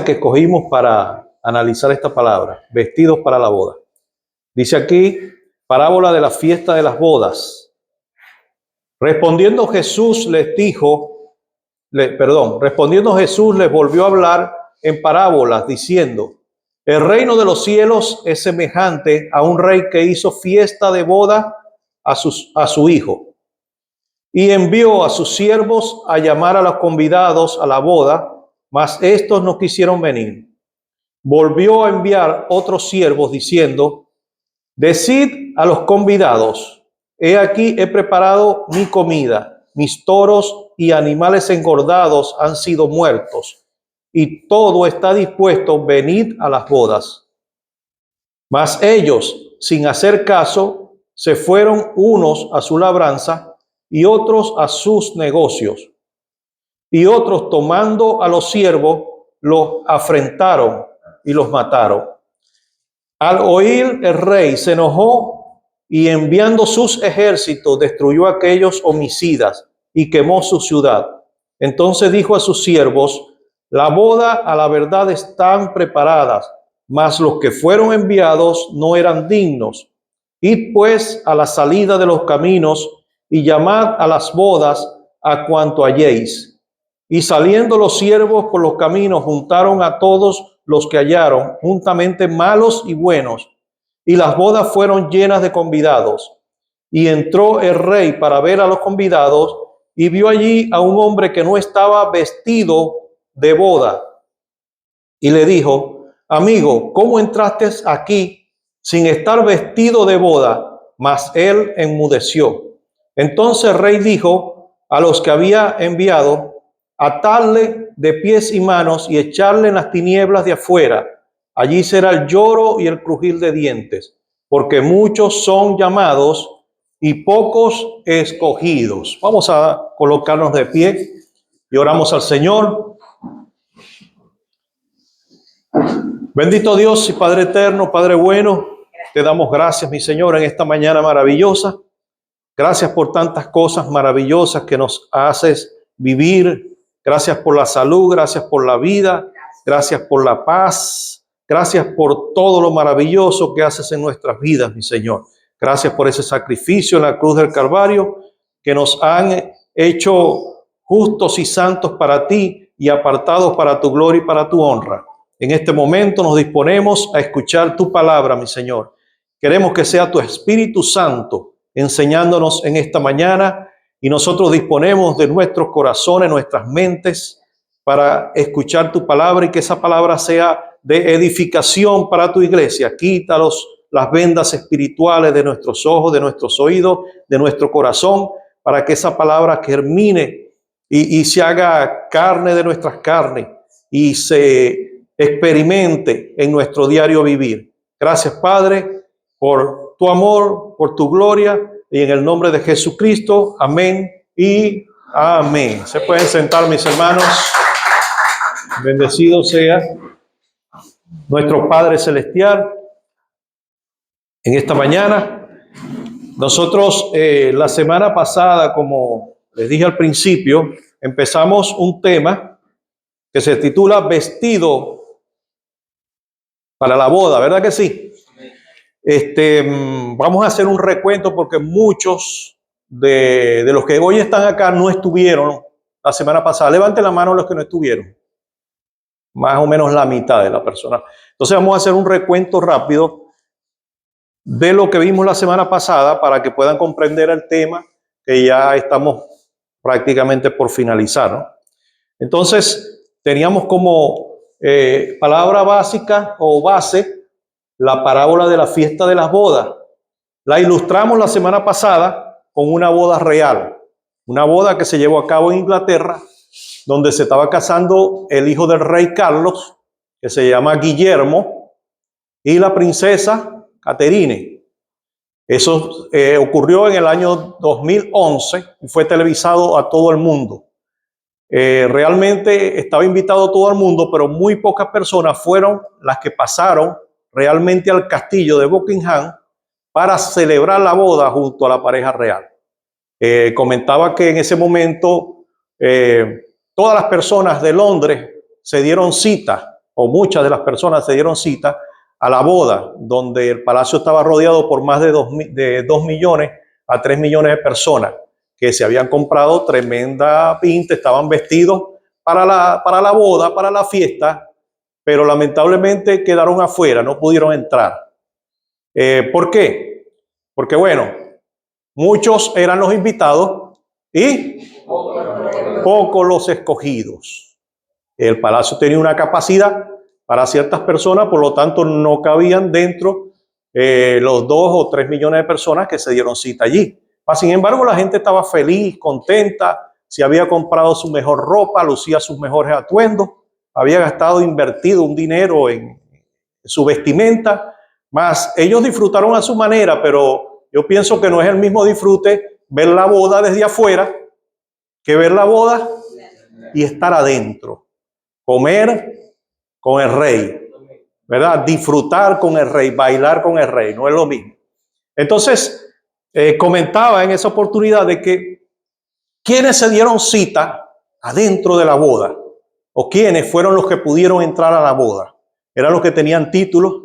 que escogimos para analizar esta palabra, vestidos para la boda. Dice aquí, parábola de la fiesta de las bodas. Respondiendo Jesús les volvió a hablar en parábolas diciendo, el reino de los cielos es semejante a un rey que hizo fiesta de boda a su hijo y envió a sus siervos a llamar a los convidados a la boda, mas estos no quisieron venir. Volvió a enviar otros siervos diciendo, decid a los convidados, he aquí he preparado mi comida, mis toros y animales engordados han sido muertos, y todo está dispuesto, venid a las bodas. Mas ellos, sin hacer caso, se fueron unos a su labranza y otros a sus negocios. Y otros, tomando a los siervos, los afrentaron y los mataron. Al oír el rey se enojó y enviando sus ejércitos destruyó a aquellos homicidas y quemó su ciudad. Entonces dijo a sus siervos, la boda a la verdad están preparadas, mas los que fueron enviados no eran dignos. Id pues a la salida de los caminos y llamad a las bodas a cuanto halléis. Y saliendo los siervos por los caminos juntaron a todos los que hallaron, juntamente malos y buenos, y las bodas fueron llenas de convidados. Y entró el rey para ver a los convidados, y vio allí a un hombre que no estaba vestido de boda. Y le dijo, amigo, ¿cómo entraste aquí sin estar vestido de boda? Mas él enmudeció. Entonces el rey dijo a los que había enviado, atarle de pies y manos y echarle en las tinieblas de afuera. Allí será el lloro y el crujir de dientes, porque muchos son llamados y pocos escogidos. Vamos a colocarnos de pie y oramos al Señor. Bendito Dios y Padre eterno, Padre bueno, te damos gracias, mi Señor, en esta mañana maravillosa. Gracias por tantas cosas maravillosas que nos haces vivir. Gracias por la salud, gracias por la vida, gracias por la paz, gracias por todo lo maravilloso que haces en nuestras vidas, mi Señor. Gracias por ese sacrificio en la cruz del Calvario que nos han hecho justos y santos para ti y apartados para tu gloria y para tu honra. En este momento nos disponemos a escuchar tu palabra, mi Señor. Queremos que sea tu Espíritu Santo enseñándonos en esta mañana y nosotros disponemos de nuestros corazones, nuestras mentes para escuchar tu palabra y que esa palabra sea de edificación para tu iglesia. Quítalos las vendas espirituales de nuestros ojos, de nuestros oídos, de nuestro corazón, para que esa palabra germine y se haga carne de nuestras carnes y se experimente en nuestro diario vivir. Gracias, Padre, por tu amor, por tu gloria, y en el nombre de Jesucristo, amén y amén. Se pueden sentar, mis hermanos. Bendecido sea nuestro Padre Celestial. En esta mañana, nosotros la semana pasada, como les dije al principio, empezamos un tema que se titula Vestido para la boda, ¿verdad que sí? Vamos a hacer un recuento porque muchos de los que hoy están acá no estuvieron la semana pasada. Levanten la mano los que no estuvieron. Más o menos la mitad de la persona. Entonces vamos a hacer un recuento rápido de lo que vimos la semana pasada para que puedan comprender el tema que ya estamos prácticamente por finalizar, ¿no? Entonces teníamos como palabra básica o base la parábola de la fiesta de las bodas. La ilustramos la semana pasada con una boda real, una boda que se llevó a cabo en Inglaterra, donde se estaba casando el hijo del rey Carlos, que se llama Guillermo, y la princesa Caterine. Eso ocurrió en el año 2011 y fue televisado a todo el mundo. Realmente estaba invitado todo el mundo, pero muy pocas personas fueron las que pasaron realmente al castillo de Buckingham para celebrar la boda junto a la pareja real. Comentaba que en ese momento todas las personas de Londres se dieron cita o muchas de las personas se dieron cita a la boda, donde el palacio estaba rodeado por más de 2 millones a 3 millones de personas que se habían comprado tremenda pinta, estaban vestidos para la boda, para la fiesta, pero lamentablemente quedaron afuera, no pudieron entrar. ¿Por qué? Porque bueno, muchos eran los invitados y pocos los escogidos. El palacio tenía una capacidad para ciertas personas, por lo tanto no cabían dentro los 2 o 3 millones de personas que se dieron cita allí. Sin embargo, la gente estaba feliz, contenta, se había comprado su mejor ropa, lucía sus mejores atuendos, había invertido un dinero en su vestimenta, más ellos disfrutaron a su manera, pero yo pienso que no es el mismo disfrute ver la boda desde afuera que ver la boda y estar adentro, comer con el rey, ¿verdad? Disfrutar con el rey, bailar con el rey, no es lo mismo. Entonces, comentaba en esa oportunidad de que quienes se dieron cita adentro de la boda, o quienes fueron los que pudieron entrar a la boda, eran los que tenían títulos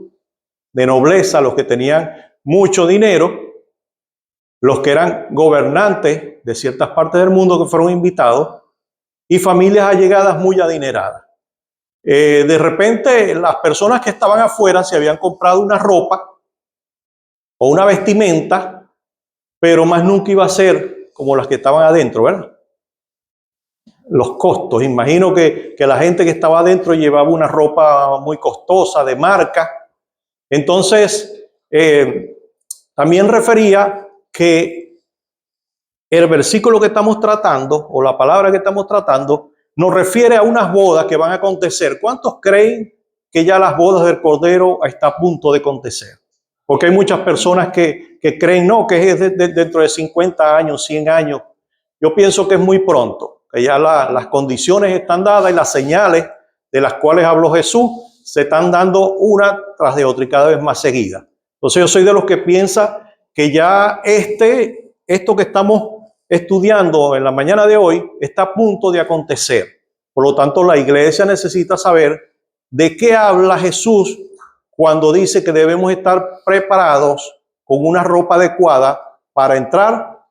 de nobleza, los que tenían mucho dinero, los que eran gobernantes de ciertas partes del mundo que fueron invitados, y familias allegadas muy adineradas. De repente, las personas que estaban afuera se habían comprado una ropa o una vestimenta, pero más nunca iba a ser como las que estaban adentro, ¿verdad? Los costos. Imagino que la gente que estaba adentro llevaba una ropa muy costosa, de marca. Entonces, también refería que el versículo que estamos tratando, o la palabra que estamos tratando, nos refiere a unas bodas que van a acontecer. ¿Cuántos creen que ya las bodas del Cordero están a punto de acontecer? Porque hay muchas personas que creen, no, que es dentro de 50 años, 100 años. Yo pienso que es muy pronto, que ya las condiciones están dadas y las señales de las cuales habló Jesús se están dando una tras de otra y cada vez más seguida. Entonces yo soy de los que piensa que ya esto que estamos estudiando en la mañana de hoy está a punto de acontecer. Por lo tanto, la iglesia necesita saber de qué habla Jesús cuando dice que debemos estar preparados con una ropa adecuada para entrar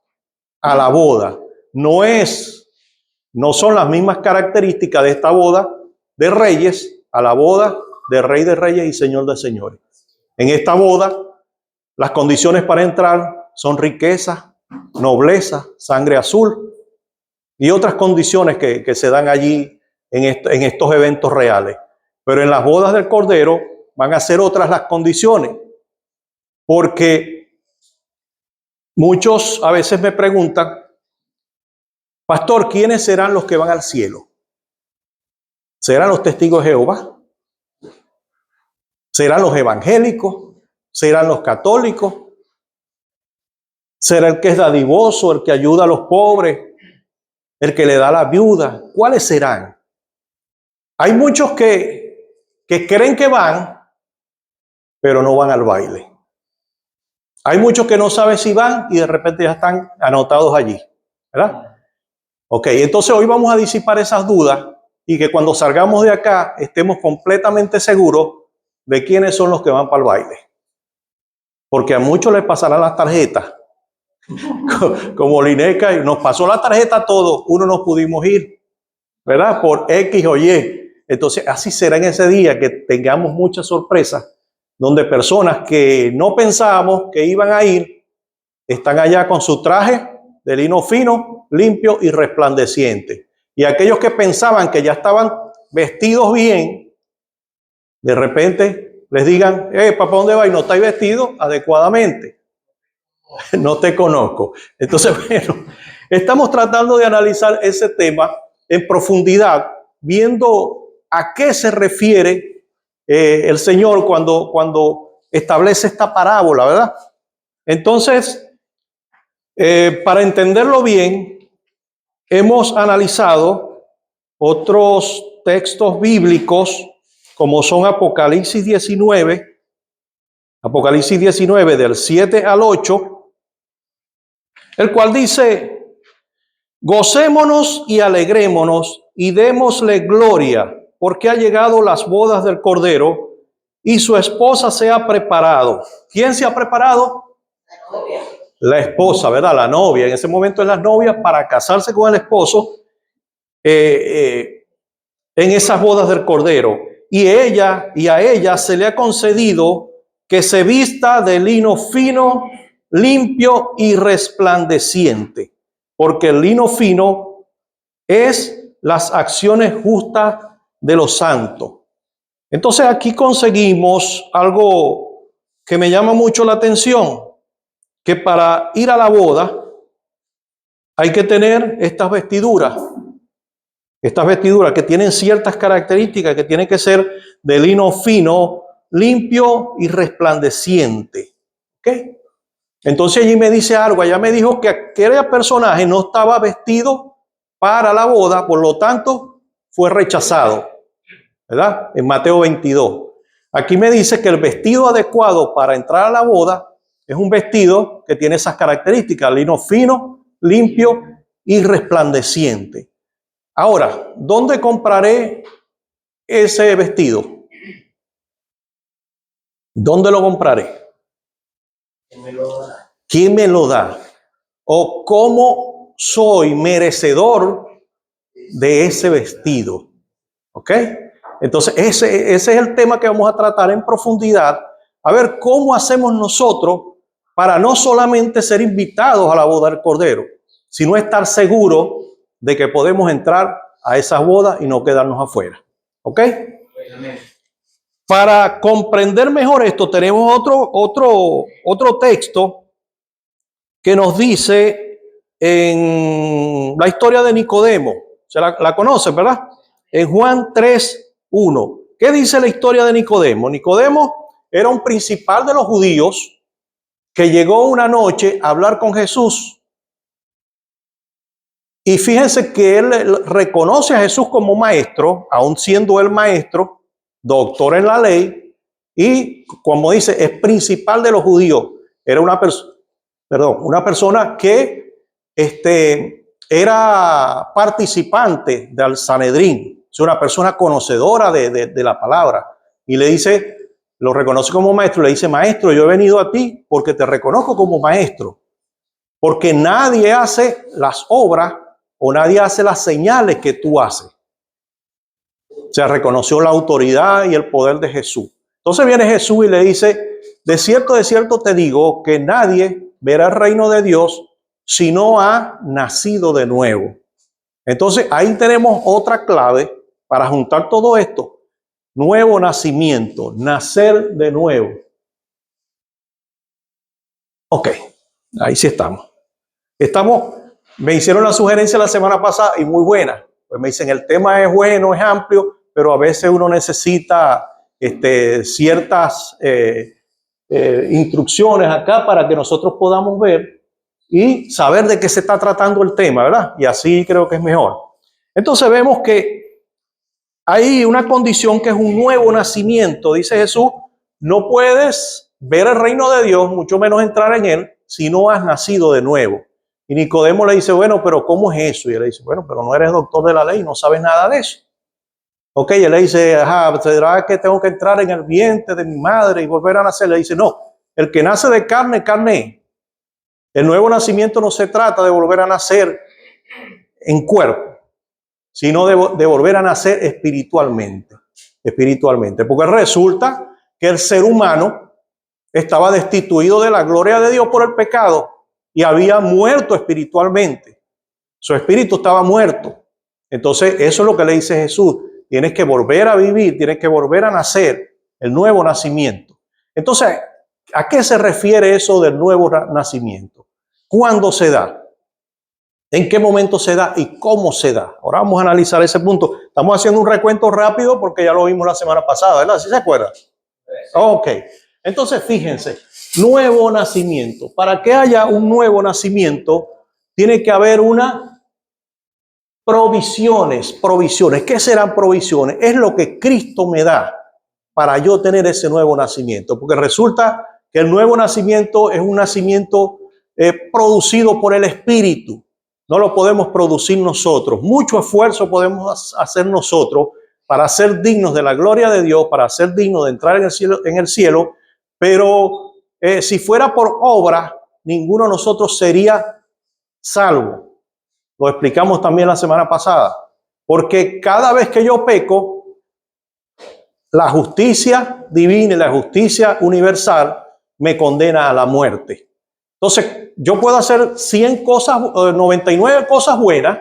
a la boda. No son las mismas características de esta boda de reyes a la boda de Rey de Reyes y Señor de Señores. En esta boda, las condiciones para entrar son riqueza, nobleza, sangre azul y otras condiciones que se dan allí en estos eventos reales. Pero en las bodas del Cordero van a ser otras las condiciones, porque muchos a veces me preguntan, pastor, ¿quiénes serán los que van al cielo? ¿Serán los testigos de Jehová? ¿Serán los evangélicos? ¿Serán los católicos? ¿Será el que es dadivoso, el que ayuda a los pobres, el que le da a la viuda? ¿Cuáles serán? Hay muchos que creen que van, pero no van al baile. Hay muchos que no saben si van y de repente ya están anotados allí, ¿verdad? Ok, entonces hoy vamos a disipar esas dudas y que cuando salgamos de acá estemos completamente seguros de quiénes son los que van para el baile. Porque a muchos les pasarán las tarjetas. Como Lineca, nos pasó la tarjeta a todos, uno no pudimos ir, ¿verdad? Por X o Y. Entonces así será en ese día, que tengamos muchas sorpresas, donde personas que no pensábamos que iban a ir, están allá con su traje de lino fino, limpio y resplandeciente. Y aquellos que pensaban que ya estaban vestidos bien, de repente les digan, ¿para dónde va? Y no estáis vestidos adecuadamente. No te conozco. Entonces, bueno, estamos tratando de analizar ese tema en profundidad, viendo a qué se refiere el Señor cuando establece esta parábola, ¿verdad? Entonces, para entenderlo bien, hemos analizado otros textos bíblicos, como son Apocalipsis 19 del 7 al 8, el cual dice, gocémonos y alegrémonos y démosle gloria, porque ha llegado las bodas del Cordero y su esposa se ha preparado. ¿Quién se ha preparado? La novia. La esposa, ¿verdad? La novia. En ese momento es la novia para casarse con el esposo en esas bodas del Cordero. Y a ella se le ha concedido que se vista de lino fino, limpio y resplandeciente, porque el lino fino es las acciones justas de los santos. Entonces aquí conseguimos algo que me llama mucho la atención, que para ir a la boda hay que tener estas vestiduras que tienen ciertas características, que tienen que ser de lino fino, limpio y resplandeciente. ¿Ok? Entonces allí me dice algo, allá me dijo que aquel personaje no estaba vestido para la boda, por lo tanto fue rechazado, ¿verdad? En Mateo 22. Aquí me dice que el vestido adecuado para entrar a la boda es un vestido que tiene esas características, lino fino, limpio y resplandeciente. Ahora, ¿dónde compraré ese vestido? ¿Dónde lo compraré? ¿Quién me lo da? ¿Quién me lo da? ¿O cómo soy merecedor de ese vestido? ¿Ok? Entonces, ese es el tema que vamos a tratar en profundidad. A ver cómo hacemos nosotros para no solamente ser invitados a la boda del Cordero, sino estar seguros de que podemos entrar a esas bodas y no quedarnos afuera. ¿Ok? Para comprender mejor esto, tenemos otro texto que nos dice en la historia de Nicodemo. Se la conocen, ¿verdad? En Juan 3:1. ¿Qué dice la historia de Nicodemo? Nicodemo era un principal de los judíos que llegó una noche a hablar con Jesús. Y fíjense que él reconoce a Jesús como maestro, aun siendo él maestro, doctor en la ley, y como dice, es principal de los judíos. Era una persona que era participante del Sanedrín, es una persona conocedora de la palabra. Y le dice, lo reconoce como maestro, le dice, maestro, yo he venido a ti porque te reconozco como maestro, porque nadie hace las obras o nadie hace las señales que tú haces. O sea, reconoció la autoridad y el poder de Jesús. Entonces viene Jesús y le dice, de cierto te digo que nadie verá el reino de Dios si no ha nacido de nuevo. Entonces ahí tenemos otra clave para juntar todo esto. Nuevo nacimiento, nacer de nuevo. Ok, ahí sí estamos. Me hicieron la sugerencia la semana pasada y muy buena. Pues me dicen, el tema es bueno, es amplio, pero a veces uno necesita ciertas instrucciones acá para que nosotros podamos ver y saber de qué se está tratando el tema, ¿verdad? Y así creo que es mejor. Entonces vemos que hay una condición que es un nuevo nacimiento. Dice Jesús, no puedes ver el reino de Dios, mucho menos entrar en él, si no has nacido de nuevo. Y Nicodemo le dice, bueno, pero ¿cómo es eso? Y él le dice, bueno, pero no eres doctor de la ley, no sabes nada de eso. Ok, él le dice, ¿será que tengo que entrar en el vientre de mi madre y volver a nacer? Le dice, no, el que nace de carne, carne es. El nuevo nacimiento no se trata de volver a nacer en cuerpo, sino de volver a nacer espiritualmente. Porque resulta que el ser humano estaba destituido de la gloria de Dios por el pecado y había muerto espiritualmente. Su espíritu estaba muerto. Entonces, eso es lo que le dice Jesús. Tienes que volver a vivir, tienes que volver a nacer, el nuevo nacimiento. Entonces, ¿a qué se refiere eso del nuevo nacimiento? ¿Cuándo se da? ¿En qué momento se da y cómo se da? Ahora vamos a analizar ese punto. Estamos haciendo un recuento rápido porque ya lo vimos la semana pasada, ¿verdad? ¿Sí se acuerdan? Ok. Entonces, fíjense, nuevo nacimiento. Para que haya un nuevo nacimiento, tiene que haber provisiones. ¿Qué serán provisiones? Es lo que Cristo me da para yo tener ese nuevo nacimiento. Porque resulta que el nuevo nacimiento es un nacimiento producido por el Espíritu. No lo podemos producir nosotros. Mucho esfuerzo podemos hacer nosotros, para ser dignos de la gloria de Dios, para ser dignos de entrar en el cielo, pero si fuera por obra, ninguno de nosotros sería salvo. Lo explicamos también la semana pasada. Porque cada vez que yo peco, la justicia divina y la justicia universal me condena a la muerte. Entonces, yo puedo hacer 100 cosas, 99 cosas buenas,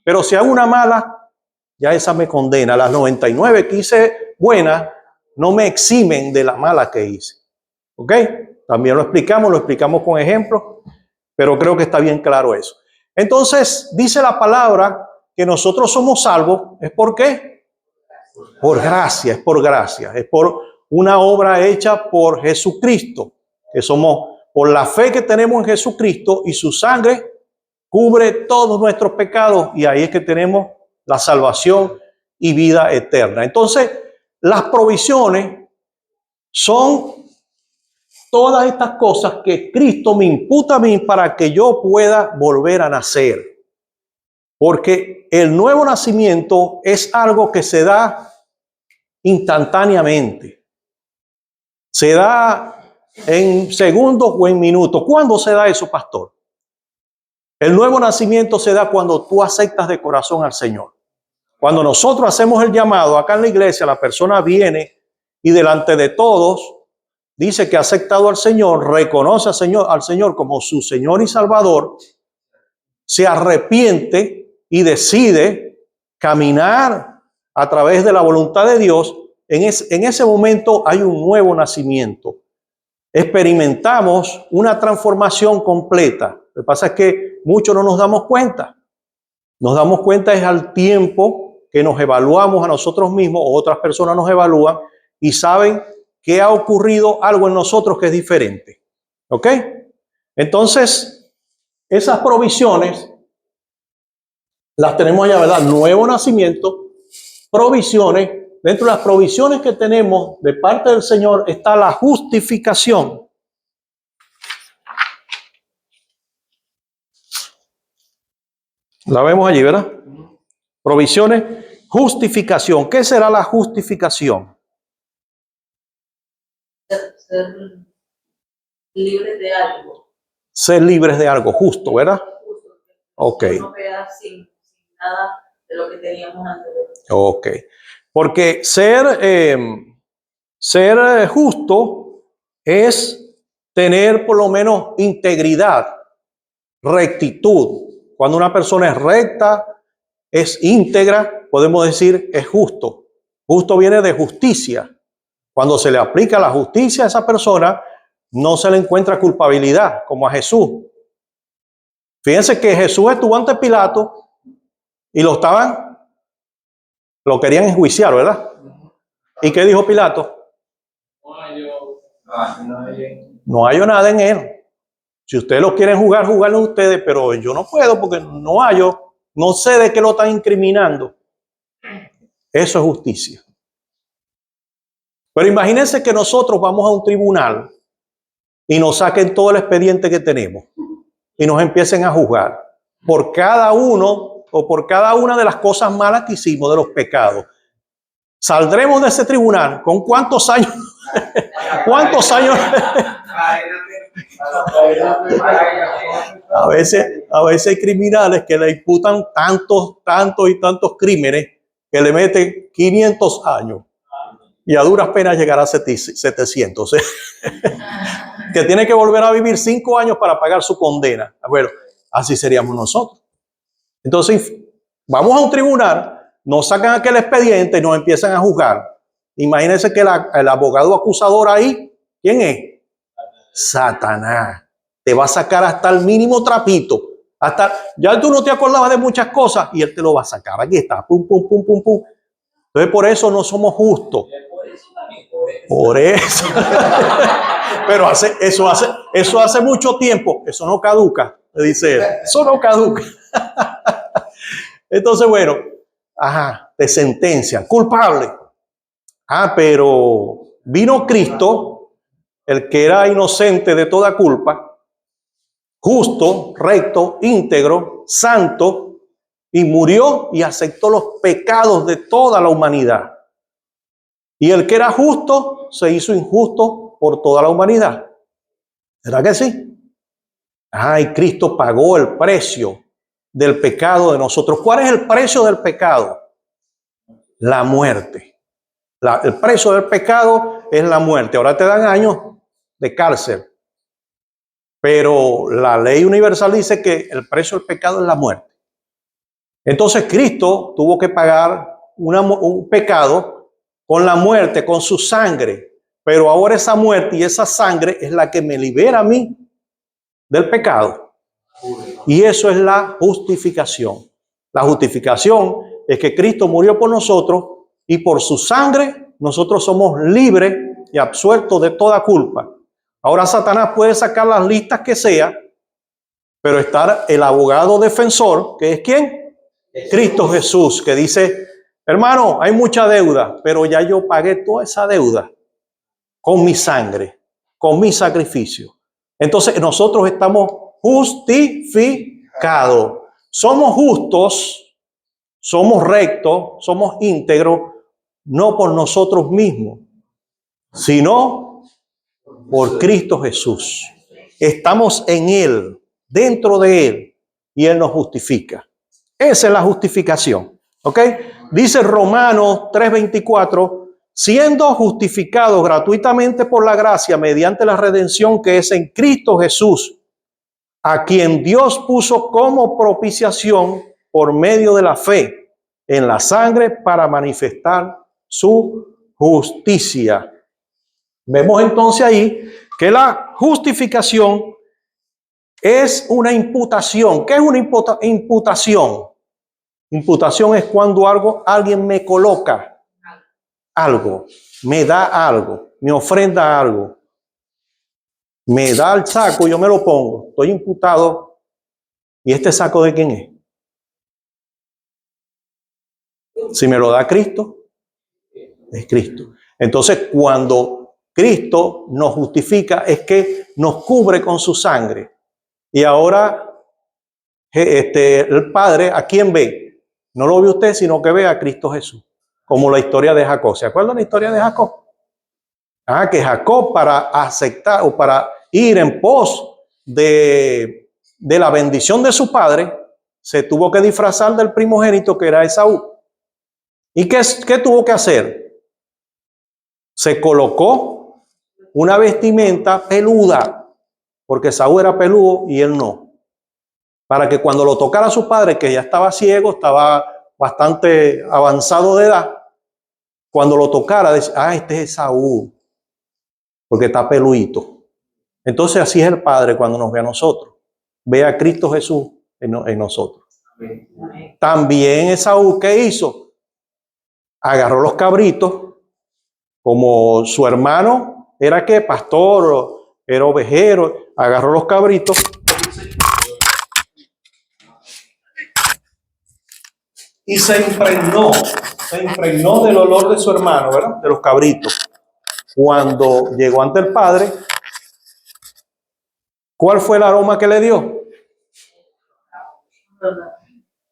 pero si hago una mala, ya esa me condena. Las 99 que hice buenas no me eximen de la mala que hice. ¿Ok? También lo explicamos con ejemplos, pero creo que está bien claro eso. Entonces, dice la palabra que nosotros somos salvos. ¿Es por qué? Por gracia, es por gracia. Es por una obra hecha por Jesucristo, que somos por la fe que tenemos en Jesucristo y su sangre cubre todos nuestros pecados y ahí es que tenemos la salvación y vida eterna. Entonces, las provisiones son todas estas cosas que Cristo me imputa a mí para que yo pueda volver a nacer. Porque el nuevo nacimiento es algo que se da instantáneamente. Se da en segundos o en minutos. ¿Cuándo se da eso, pastor? El nuevo nacimiento se da cuando tú aceptas de corazón al Señor. Cuando nosotros hacemos el llamado acá en la iglesia, la persona viene y delante de todos dice que ha aceptado al Señor, reconoce al Señor como su Señor y Salvador, se arrepiente y decide caminar a través de la voluntad de Dios. En ese momento hay un nuevo nacimiento. Experimentamos una transformación completa. Lo que pasa es que muchos no nos damos cuenta. Nos damos cuenta es al tiempo que nos evaluamos a nosotros mismos o otras personas nos evalúan y saben que ha ocurrido algo en nosotros que es diferente. ¿Ok? Entonces, esas provisiones las tenemos allá, ¿verdad? Nuevo nacimiento, provisiones. Dentro de las provisiones que tenemos de parte del Señor está la justificación. La vemos allí, ¿verdad? Provisiones, justificación. ¿Qué será la justificación? Ser libres de algo. Ser libres de algo, justo, ¿verdad? Justo. Ok. No queda sin nada de lo que teníamos antes. Ok. Porque ser justo es tener por lo menos integridad, rectitud. Cuando una persona es recta, es íntegra, podemos decir es justo. Justo viene de justicia. Cuando se le aplica la justicia a esa persona, no se le encuentra culpabilidad, como a Jesús. Fíjense que Jesús estuvo ante Pilato y lo querían enjuiciar, ¿verdad? ¿Y qué dijo Pilato? No hallo nada en él. Si ustedes lo quieren jugar, júganlo ustedes, pero yo no puedo porque no hallo, no sé de qué lo están incriminando. Eso es justicia. Pero imagínense que nosotros vamos a un tribunal y nos saquen todo el expediente que tenemos y nos empiecen a juzgar por cada uno o por cada una de las cosas malas que hicimos, de los pecados. Saldremos de ese tribunal con ¿cuántos años? ¿Cuántos años? A veces hay criminales que le imputan tantos crímenes que le meten 500 años y a duras penas llegará a 700. Que tiene que volver a vivir 5 años para pagar su condena. Bueno, así seríamos nosotros. Entonces, vamos a un tribunal, nos sacan aquel expediente y nos empiezan a juzgar. Imagínense que el abogado acusador ahí, ¿quién es? Satanás. Te va a sacar hasta el mínimo trapito. Ya tú no te acordabas de muchas cosas y él te lo va a sacar. Aquí está. Pum, pum, pum, pum, pum. Entonces por eso no somos justos. Por eso. Pero eso hace mucho tiempo. Eso no caduca, le dice él. Eso no caduca. Entonces, bueno, te sentencian. Culpable. Pero vino Cristo, el que era inocente de toda culpa, justo, recto, íntegro, santo, y murió y aceptó los pecados de toda la humanidad. Y el que era justo se hizo injusto por toda la humanidad. ¿Verdad que sí? Ay, Cristo pagó el precio del pecado de nosotros. ¿Cuál es el precio del pecado? La muerte. El precio del pecado es la muerte. Ahora te dan años de cárcel. Pero la ley universal dice que el precio del pecado es la muerte. Entonces Cristo tuvo que pagar un pecado con la muerte, con su sangre. Pero ahora esa muerte y esa sangre es la que me libera a mí del pecado. Y eso es la justificación. La justificación es que Cristo murió por nosotros y por su sangre nosotros somos libres y absueltos de toda culpa. Ahora Satanás puede sacar las listas que sea, pero está el abogado defensor, que es ¿quién? Cristo Jesús, que dice, hermano, hay mucha deuda, pero ya yo pagué toda esa deuda con mi sangre, con mi sacrificio. Entonces nosotros estamos justificados. Somos justos, somos rectos, somos íntegros, no por nosotros mismos, sino por Cristo Jesús. Estamos en Él, dentro de Él, y Él nos justifica. Esa es la justificación. ¿Ok? Dice Romanos 3:24, siendo justificados gratuitamente por la gracia mediante la redención que es en Cristo Jesús, a quien Dios puso como propiciación por medio de la fe en la sangre para manifestar su justicia. Vemos entonces ahí que la justificación es una imputación. ¿Qué es una imputación? Imputación es cuando alguien me coloca algo, me da algo, me ofrenda algo, me da el saco, yo me lo pongo, estoy imputado. ¿Y este saco de quién es? Si me lo da Cristo, es Cristo. Entonces, cuando Cristo nos justifica, es que nos cubre con su sangre. Y ahora, el Padre, ¿a quién ve? No lo ve usted, sino que ve a Cristo Jesús. Como la historia de Jacob. ¿Se acuerdan la historia de Jacob? Que Jacob, para aceptar o para ir en pos de la bendición de su padre, se tuvo que disfrazar del primogénito que era Esaú. ¿Y qué tuvo que hacer? Se colocó una vestimenta peluda, porque Esaú era peludo y él no. Para que cuando lo tocara su padre, que ya estaba ciego, estaba bastante avanzado de edad, cuando lo tocara, decía, este es Esaú, porque está peludito. Entonces así es el Padre cuando nos ve a nosotros. Ve a Cristo Jesús en nosotros. Amén. También Esaú, ¿qué hizo? Agarró los cabritos, como su hermano era que pastor, era ovejero, agarró los cabritos y se impregnó del olor de su hermano, ¿verdad? De los cabritos. Cuando llegó ante el Padre, ¿cuál fue el aroma que le dio?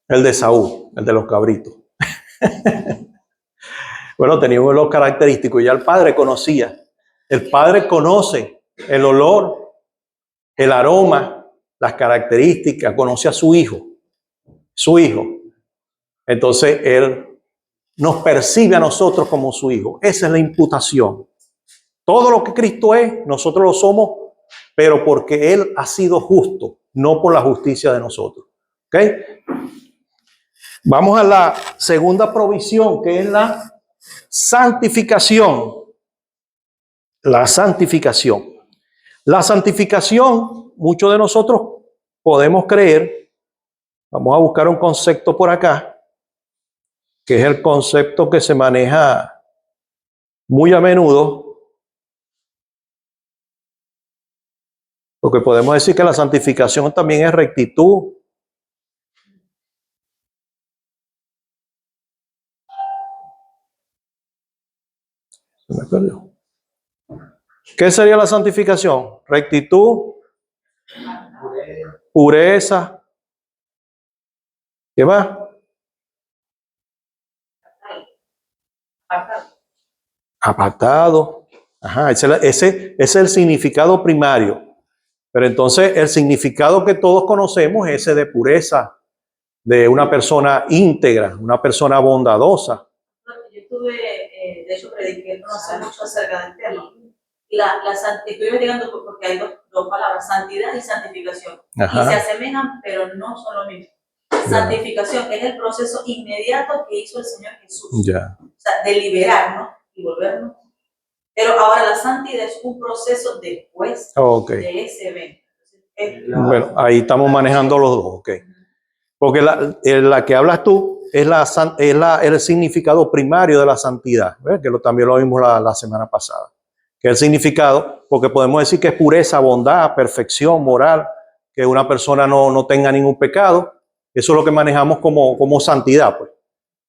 El de Saúl, el de los cabritos. Bueno, tenía un olor característico y ya el Padre conocía. El Padre conoce el olor, el aroma, las características, conoce a su hijo. Su hijo. Entonces Él nos percibe a nosotros como su hijo. Esa es la imputación. Todo lo que Cristo es, nosotros lo somos, pero porque Él ha sido justo, no por la justicia de nosotros. ¿Ok? Vamos a la segunda provisión, que es la santificación. La santificación. La santificación, muchos de nosotros podemos creer, vamos a buscar un concepto por acá, que es el concepto que se maneja muy a menudo, porque podemos decir que la santificación también es rectitud. Se me perdió. ¿Qué sería la santificación? Rectitud, pureza. ¿Qué más? Apartado. Ajá, ese es el significado primario. Pero entonces el significado que todos conocemos es ese de pureza, de una persona íntegra, una persona bondadosa. Yo estuve, de hecho, prediqué no sé mucho acerca del tema. Y estoy investigando porque hay dos palabras, santidad y santificación. Ajá. Y se asemejan, pero no son lo mismo. Santificación es el proceso inmediato que hizo el Señor Jesús. Ya. O sea, de liberarnos y volvernos. Pero ahora la santidad es un proceso después de ese evento. Bueno, ahí estamos manejando los dos, ok. Porque la que hablas tú es el significado primario de la santidad, ¿ves? Que también lo vimos la semana pasada. Que es el significado, porque podemos decir que es pureza, bondad, perfección, moral, que una persona no tenga ningún pecado. Eso es lo que manejamos como santidad, pues.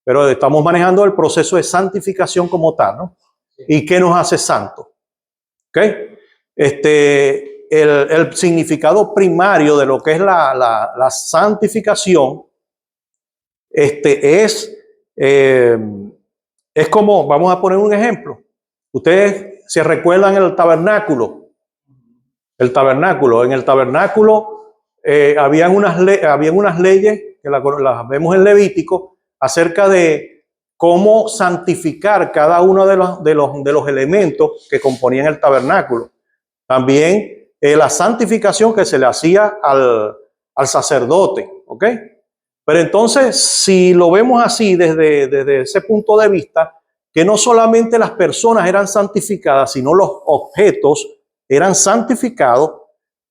Pero estamos manejando el proceso de santificación como tal, ¿no? ¿Y qué nos hace santos? ¿Ok? El significado primario de lo que es la santificación es como, vamos a poner un ejemplo. Ustedes se recuerdan el tabernáculo. El tabernáculo. En el tabernáculo habían unas leyes que las vemos en Levítico acerca de cómo santificar cada uno de los elementos que componían el tabernáculo. También la santificación que se le hacía al sacerdote, ¿ok? Pero entonces, si lo vemos así desde ese punto de vista, que no solamente las personas eran santificadas, sino los objetos eran santificados,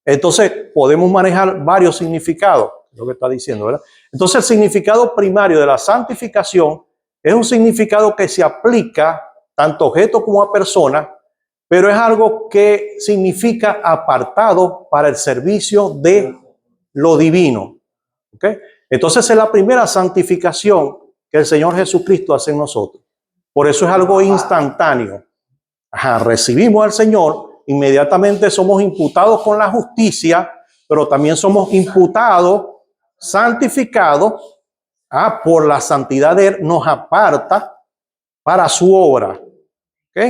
entonces podemos manejar varios significados, lo que está diciendo, ¿verdad? Entonces, el significado primario de la santificación es un significado que se aplica tanto a objetos como a personas, pero es algo que significa apartado para el servicio de lo divino. ¿Ok? Entonces es la primera santificación que el Señor Jesucristo hace en nosotros. Por eso es algo instantáneo. Ajá, recibimos al Señor, inmediatamente somos imputados con la justicia, pero también somos imputados, santificados, por la santidad de Él, nos aparta para su obra. ¿Ok?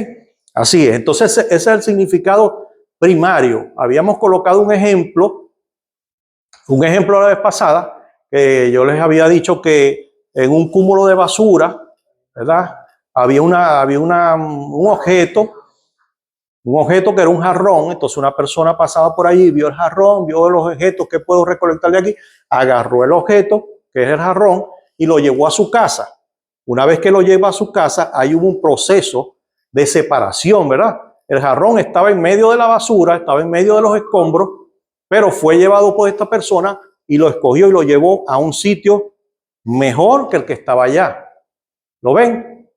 Así es. Entonces ese es el significado primario. Habíamos colocado un ejemplo la vez pasada, que yo les había dicho que en un cúmulo de basura, ¿verdad? Había un objeto que era un jarrón. Entonces una persona pasaba por allí, vio el jarrón, vio los objetos que puedo recolectar de aquí, agarró el objeto, que es el jarrón, y lo llevó a su casa. Una vez que lo lleva a su casa, ahí hubo un proceso de separación, ¿verdad? El jarrón estaba en medio de la basura, estaba en medio de los escombros, pero fue llevado por esta persona y lo escogió y lo llevó a un sitio mejor que el que estaba allá. ¿Lo ven?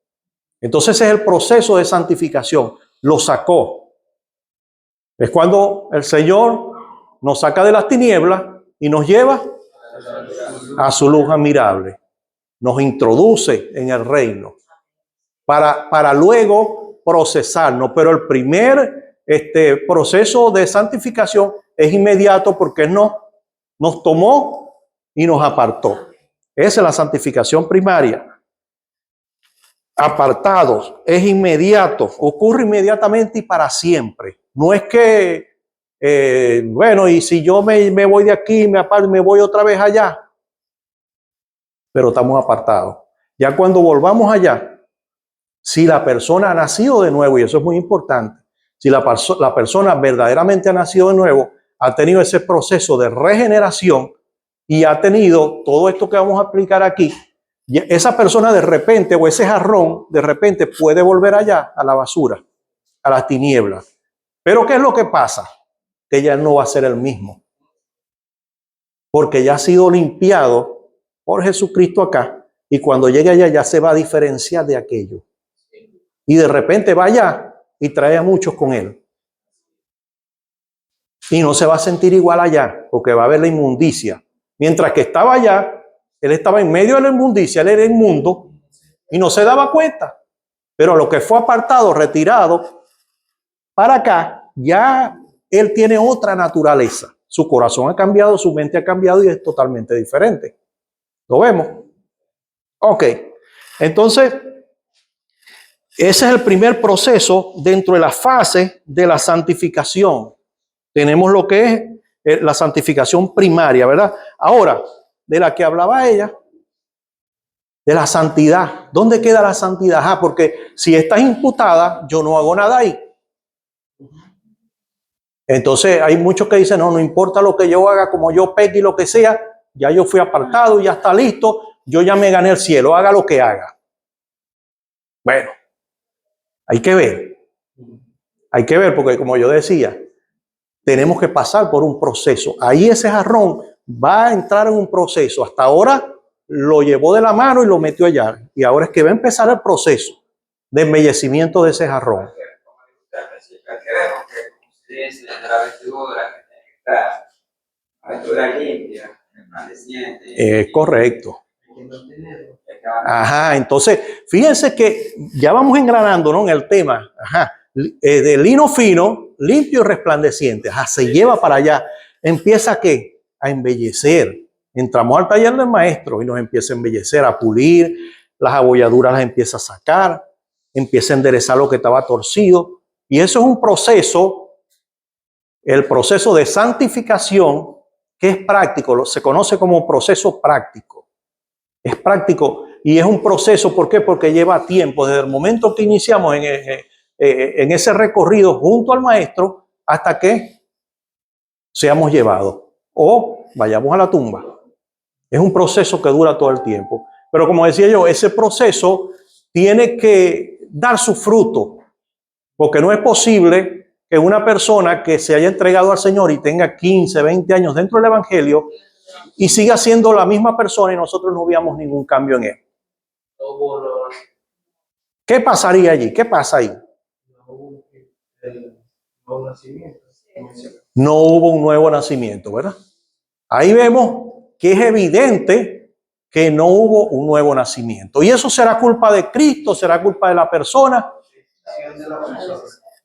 Entonces ese es el proceso de santificación. Lo sacó. Es cuando el Señor nos saca de las tinieblas y nos lleva a su luz admirable. Nos introduce en el reino para luego procesarnos. Pero el primer proceso de santificación es inmediato porque Él nos tomó y nos apartó. Esa es la santificación primaria. Apartados, es inmediato, ocurre inmediatamente y para siempre. No es que, bueno, y si yo me voy de aquí, me voy otra vez allá, pero estamos apartados. Ya cuando volvamos allá, si la persona ha nacido de nuevo, y eso es muy importante, si la persona verdaderamente ha nacido de nuevo, ha tenido ese proceso de regeneración y ha tenido todo esto que vamos a explicar aquí, esa persona de repente, o ese jarrón, de repente puede volver allá a la basura, a las tinieblas. Pero ¿qué es lo que pasa? Que ya no va a ser el mismo. Porque ya ha sido limpiado por Jesucristo acá, y cuando llegue allá ya se va a diferenciar de aquello. Y de repente va allá y trae a muchos con él. Y no se va a sentir igual allá, porque va a haber la inmundicia. Mientras que estaba allá, él estaba en medio de la inmundicia, él era inmundo y no se daba cuenta. Pero lo que fue apartado, retirado para acá, ya él tiene otra naturaleza. Su corazón ha cambiado, su mente ha cambiado y es totalmente diferente. ¿Lo vemos? Ok. Entonces, Ese es el primer proceso dentro de la fase de la santificación. Tenemos lo que es la santificación primaria, ¿verdad? Ahora, de la que hablaba ella, de la santidad. ¿Dónde queda la santidad? Porque si estás imputada, yo no hago nada ahí. Entonces hay muchos que dicen, no importa lo que yo haga, como yo peque y lo que sea, ya yo fui apartado, ya está listo, yo ya me gané el cielo, haga lo que haga. Bueno, hay que ver porque como yo decía, tenemos que pasar por un proceso. Ahí ese jarrón va a entrar en un proceso. Hasta ahora lo llevó de la mano y lo metió allá. Y ahora es que va a empezar el proceso de embellecimiento de ese jarrón. Correcto. Ajá, entonces, fíjense que ya vamos engranando, ¿no? En el tema. Ajá. De lino fino, limpio y resplandeciente. Ajá, se lleva para allá. Empieza ¿qué? A embellecer. Entramos al taller del maestro y nos empieza a embellecer, a pulir. Las abolladuras las empieza a sacar. Empieza a enderezar lo que estaba torcido. Y eso es un proceso, el proceso de santificación, que es práctico. Se conoce como proceso práctico. Es práctico y es un proceso. ¿Por qué? Porque lleva tiempo. Desde el momento que iniciamos en ese recorrido junto al maestro hasta que seamos llevados o vayamos a la tumba. Es un proceso que dura todo el tiempo. Pero como decía yo, ese proceso tiene que dar su fruto, porque no es posible que una persona que se haya entregado al Señor y tenga 15, 20 años dentro del Evangelio y siga siendo la misma persona y nosotros no veamos ningún cambio en él. ¿Qué pasaría allí? ¿Qué pasa ahí? No hubo un nuevo nacimiento, ¿verdad? Ahí vemos que es evidente que no hubo un nuevo nacimiento. ¿Y eso será culpa de Cristo? ¿Será culpa de la persona?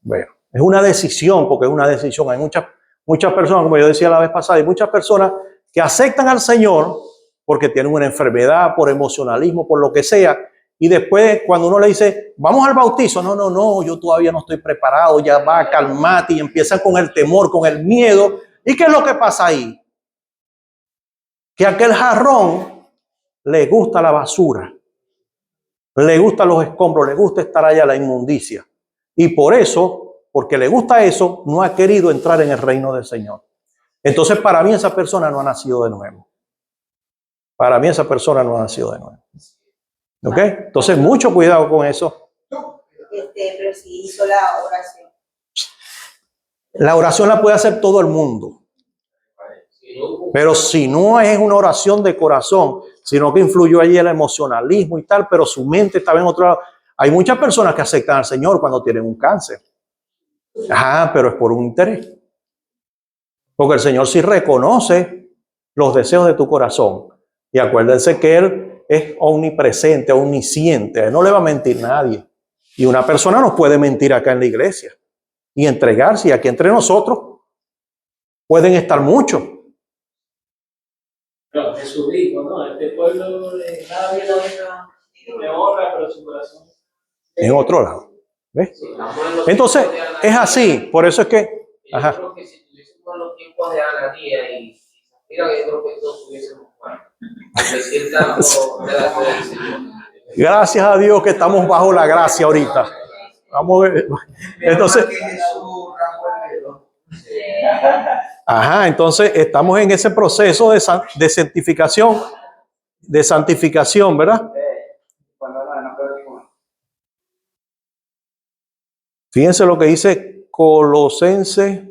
Bueno, es una decisión, porque es una decisión. Hay muchas personas, como yo decía la vez pasada, hay muchas personas que aceptan al Señor porque tienen una enfermedad, por emocionalismo, por lo que sea. Y después, cuando uno le dice, vamos al bautizo, no, yo todavía no estoy preparado, ya va, calmate, y empiezan con el temor, con el miedo. ¿Y qué es lo que pasa ahí? Que aquel jarrón le gusta la basura, le gustan los escombros, le gusta estar allá, la inmundicia. Y por eso, porque le gusta eso, no ha querido entrar en el reino del Señor. Entonces, para mí esa persona no ha nacido de nuevo. Para mí esa persona no ha nacido de nuevo. ¿Ok? Entonces, mucho cuidado con eso. Pero si hizo la oración. La oración la puede hacer todo el mundo. Pero si no es una oración de corazón, sino que influyó allí el emocionalismo y tal, pero su mente estaba en otro lado. Hay muchas personas que aceptan al Señor cuando tienen un cáncer. Pero es por un interés. Porque el Señor sí reconoce los deseos de tu corazón. Y acuérdense que Él es omnipresente, omnisciente. Él no le va a mentir a nadie. Y una persona no puede mentir acá en la iglesia y entregarse. Y aquí entre nosotros pueden estar muchos. Pero Jesús dijo, ¿no? Este pueblo nadie me honra, pero su corazón En otro lado. ¿Ves? Entonces, es así. Por eso es que... Yo creo que si tuviésemos los tiempos de Ananías y mira, yo creo que todos tuviésemos Gracias a Dios que estamos bajo la gracia ahorita. Vamos a ver. Entonces, entonces estamos en ese proceso de santificación, ¿verdad? Fíjense lo que dice Colosenses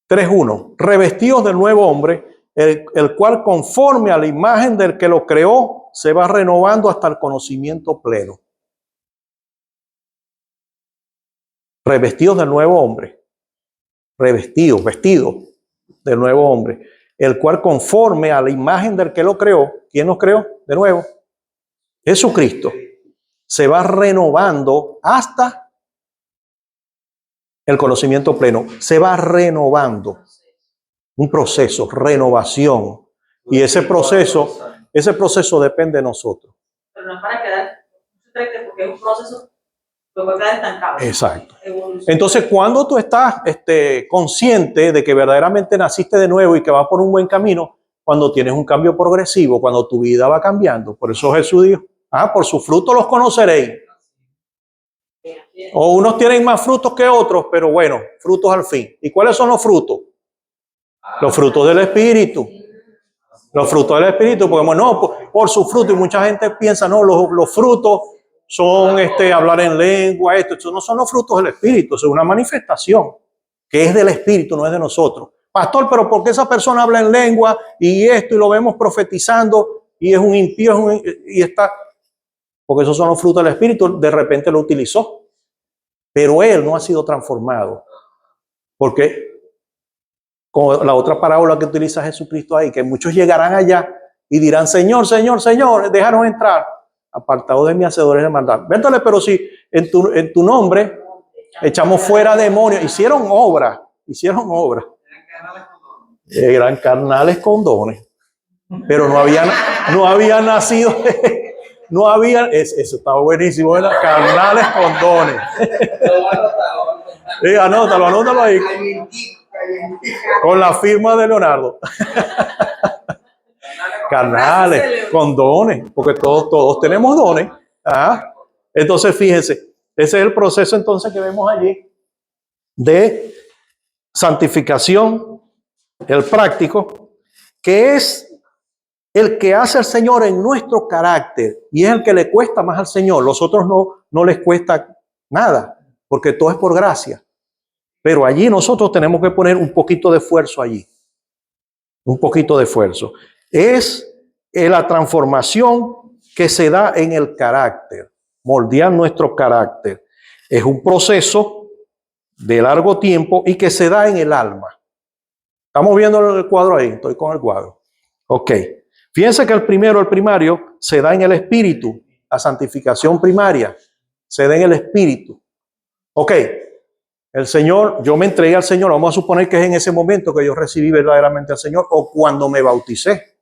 3:1. Revestidos del nuevo hombre, el cual conforme a la imagen del que lo creó, se va renovando hasta el conocimiento pleno. Revestidos del nuevo hombre. Vestidos del nuevo hombre. El cual conforme a la imagen del que lo creó. ¿Quién nos creó? De nuevo. Jesucristo. Se va renovando hasta el conocimiento pleno. Se va renovando. Un proceso, renovación. Y ese proceso depende de nosotros. Pero no es para quedar, porque es un proceso que puede quedar estancado. Exacto. Evolución. Entonces, cuando tú estás consciente de que verdaderamente naciste de nuevo y que vas por un buen camino, cuando tienes un cambio progresivo, cuando tu vida va cambiando. Por eso Jesús dijo, por sus frutos los conoceréis. O unos tienen más frutos que otros, pero bueno, frutos al fin. ¿Y cuáles son los frutos? Los frutos del Espíritu. Los frutos del Espíritu, porque no, por su fruto, y mucha gente piensa, no, los frutos son hablar en lengua, esto no son los frutos del Espíritu, es una manifestación que es del Espíritu, no es de nosotros. Pastor, pero ¿por qué esa persona habla en lengua y esto y lo vemos profetizando y es un impío y está? Porque esos son los frutos del Espíritu, de repente lo utilizó, pero él no ha sido transformado, porque con la otra parábola que utiliza Jesucristo ahí, que muchos llegarán allá y dirán, Señor, Señor, Señor, déjanos entrar, apartados de mí, hacedores de maldad. Véntale, pero si en tu nombre echamos fuera demonios, hicieron obra. Eran carnales con dones, pero no habían nacido, no habían, eso estaba buenísimo, ¿verdad? Carnales con dones. Anótalo ahí. Con la firma de Leonardo. Carnales, con dones, porque todos tenemos dones. Entonces, fíjense, ese es el proceso entonces que vemos allí de santificación, el práctico, que es el que hace el Señor en nuestro carácter y es el que le cuesta más al Señor. Los otros no les cuesta nada, porque todo es por gracia. Pero allí nosotros tenemos que poner un poquito de esfuerzo allí. Un poquito de esfuerzo. Es la transformación que se da en el carácter, moldear nuestro carácter. Es un proceso de largo tiempo y que se da en el alma. ¿Estamos viendo el cuadro ahí? Estoy con el cuadro. Ok. Fíjense que el primario, se da en el espíritu. La santificación primaria se da en el espíritu. Ok. El Señor, yo me entregué al Señor, vamos a suponer que es en ese momento que yo recibí verdaderamente al Señor o cuando me bauticé.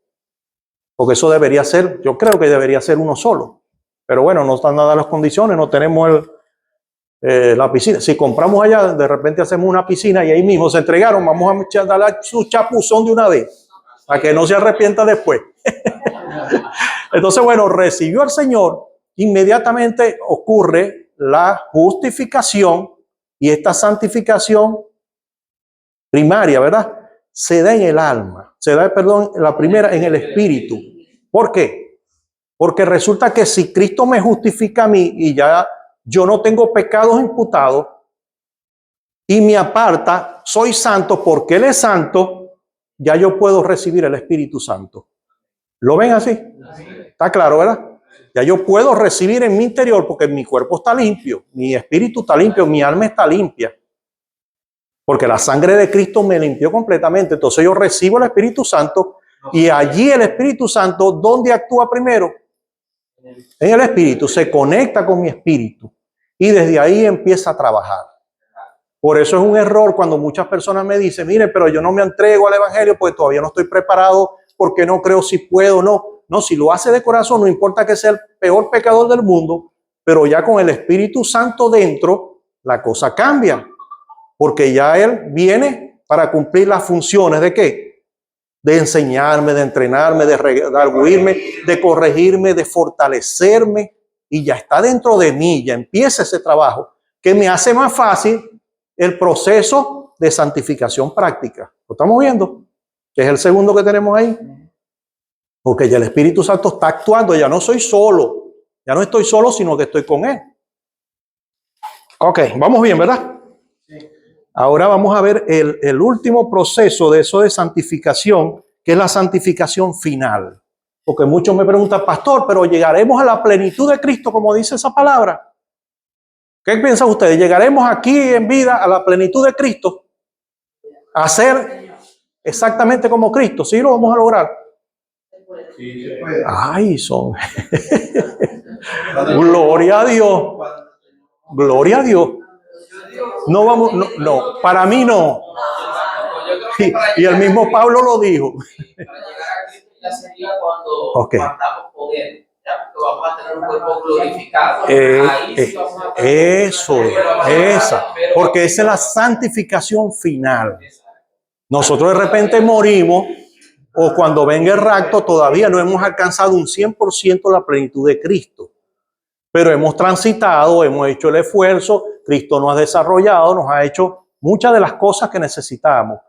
Porque eso debería ser, yo creo que debería ser uno solo. Pero bueno, no están dadas las condiciones, no tenemos la piscina. Si compramos allá, de repente hacemos una piscina y ahí mismo se entregaron, vamos a darle su chapuzón de una vez, para que no se arrepienta después. Entonces, bueno, recibió al Señor, inmediatamente ocurre la justificación. Y esta santificación primaria, ¿verdad? Se da en el alma. Se da, la primera en el espíritu. ¿Por qué? Porque resulta que si Cristo me justifica a mí y ya yo no tengo pecados imputados y me aparta, soy santo porque Él es santo, ya yo puedo recibir el Espíritu Santo. ¿Lo ven así? Está claro, ¿verdad? Ya yo puedo recibir en mi interior porque mi cuerpo está limpio, mi espíritu está limpio, mi alma está limpia. Porque la sangre de Cristo me limpió completamente. Entonces yo recibo el Espíritu Santo y allí el Espíritu Santo, ¿dónde actúa primero? En el espíritu, se conecta con mi espíritu y desde ahí empieza a trabajar. Por eso es un error cuando muchas personas me dicen, mire, pero yo no me entrego al evangelio porque todavía no estoy preparado, porque no creo si puedo o no. No, si lo hace de corazón, no importa que sea el peor pecador del mundo, pero ya con el Espíritu Santo dentro, la cosa cambia. Porque ya Él viene para cumplir las funciones ¿de qué? De enseñarme, de entrenarme, de redarguirme, de corregirme, de fortalecerme. Y ya está dentro de mí, ya empieza ese trabajo que me hace más fácil el proceso de santificación práctica. ¿Lo estamos viendo? Que es el segundo que tenemos ahí. Porque ya el Espíritu Santo está actuando, ya no soy solo, ya no estoy solo, sino que estoy con Él. Ok, vamos bien, ¿verdad? Sí. Ahora vamos a ver el último proceso de eso de santificación, que es la santificación final. Porque muchos me preguntan, pastor, pero ¿llegaremos a la plenitud de Cristo, como dice esa palabra? ¿Qué piensan ustedes? ¿Llegaremos aquí en vida a la plenitud de Cristo? ¿A ser exactamente como Cristo? ¿Sí lo vamos a lograr? Sí, Ay, son. Gloria a Dios. Gloria a Dios. No vamos, no, para mí no. Y el mismo Pablo lo dijo. Para llegar a Cristo ya sería cuando Okay. partamos con Él. vamos a tener un cuerpo glorificado. Ahí sí vamos a eso, esa, porque esa es la santificación final. Nosotros de repente morimos, o cuando venga el rapto todavía no hemos alcanzado un 100% la plenitud de Cristo. Pero hemos transitado, hemos hecho el esfuerzo, Cristo nos ha desarrollado, nos ha hecho muchas de las cosas que necesitábamos.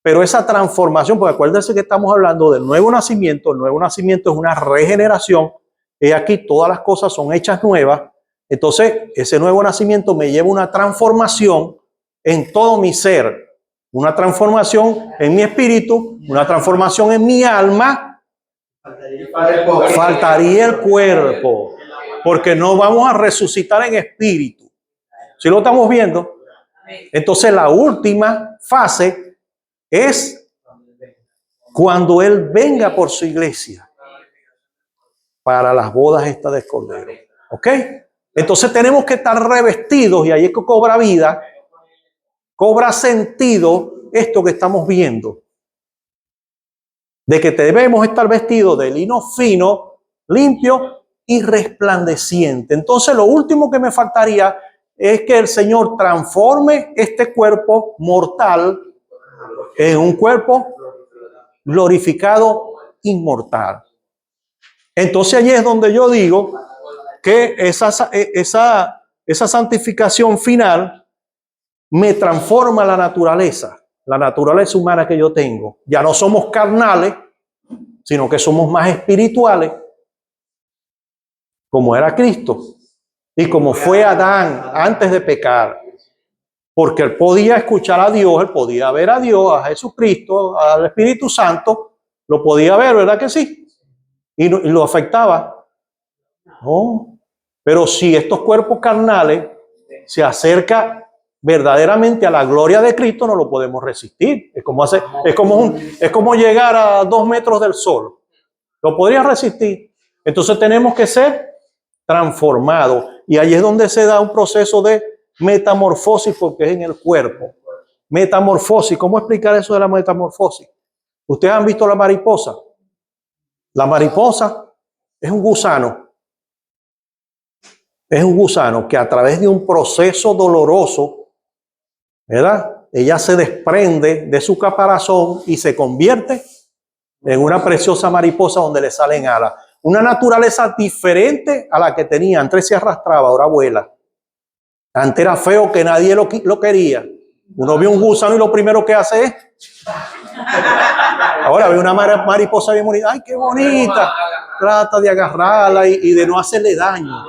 Pero esa transformación, porque acuérdense que estamos hablando del nuevo nacimiento, el nuevo nacimiento es una regeneración, y aquí todas las cosas son hechas nuevas. Entonces, ese nuevo nacimiento me lleva a una transformación en todo mi ser, una transformación en mi espíritu, una transformación en mi alma. Faltaría el cuerpo, porque no vamos a resucitar en espíritu. ¿Sí lo estamos viendo? Entonces la última fase es cuando Él venga por su iglesia para las bodas estas del Cordero. ¿Ok? Entonces tenemos que estar revestidos, y ahí es que cobra vida, cobra sentido esto que estamos viendo. De que debemos estar vestidos de lino fino, limpio y resplandeciente. Entonces lo último que me faltaría es que el Señor transforme este cuerpo mortal en un cuerpo glorificado, inmortal. Entonces allí es donde yo digo que esa santificación final me transforma la naturaleza humana que yo tengo. Ya no somos carnales, sino que somos más espirituales, como era Cristo y como fue Adán antes de pecar. Porque él podía escuchar a Dios, él podía ver a Dios, a Jesucristo, al Espíritu Santo, lo podía ver, ¿verdad que sí? Y lo afectaba. No. Pero si estos cuerpos carnales se acercan verdaderamente a la gloria de Cristo, no lo podemos resistir. Es como llegar a 2 metros del sol. Lo podría resistir. Entonces tenemos que ser transformados. Y ahí es donde se da un proceso de metamorfosis, porque es en el cuerpo. Metamorfosis. ¿Cómo explicar eso de la metamorfosis? ¿Ustedes han visto la mariposa? La mariposa es un gusano. Es un gusano que a través de un proceso doloroso, ¿verdad? Ella se desprende de su caparazón y se convierte en una preciosa mariposa donde le salen alas. Una naturaleza diferente a la que tenía. Antes se arrastraba, ahora vuela. Antes era feo que nadie lo quería. Uno ve un gusano y lo primero que hace es... Ahora ve una mariposa bien bonita. ¡Ay, qué bonita! Trata de agarrarla y de no hacerle daño.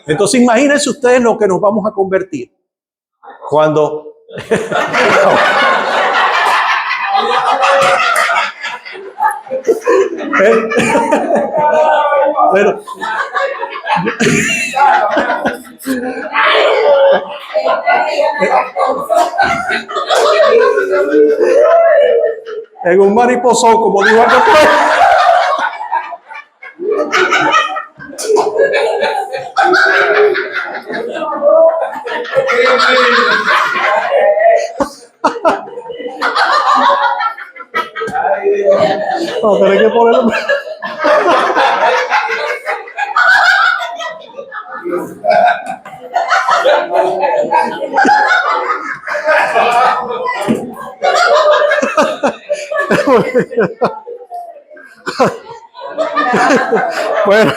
Entonces imagínense ustedes lo que nos vamos a convertir. Cuando... Pero, en un mariposón, como dijo acá. No, tenés que ponerlo. Bueno,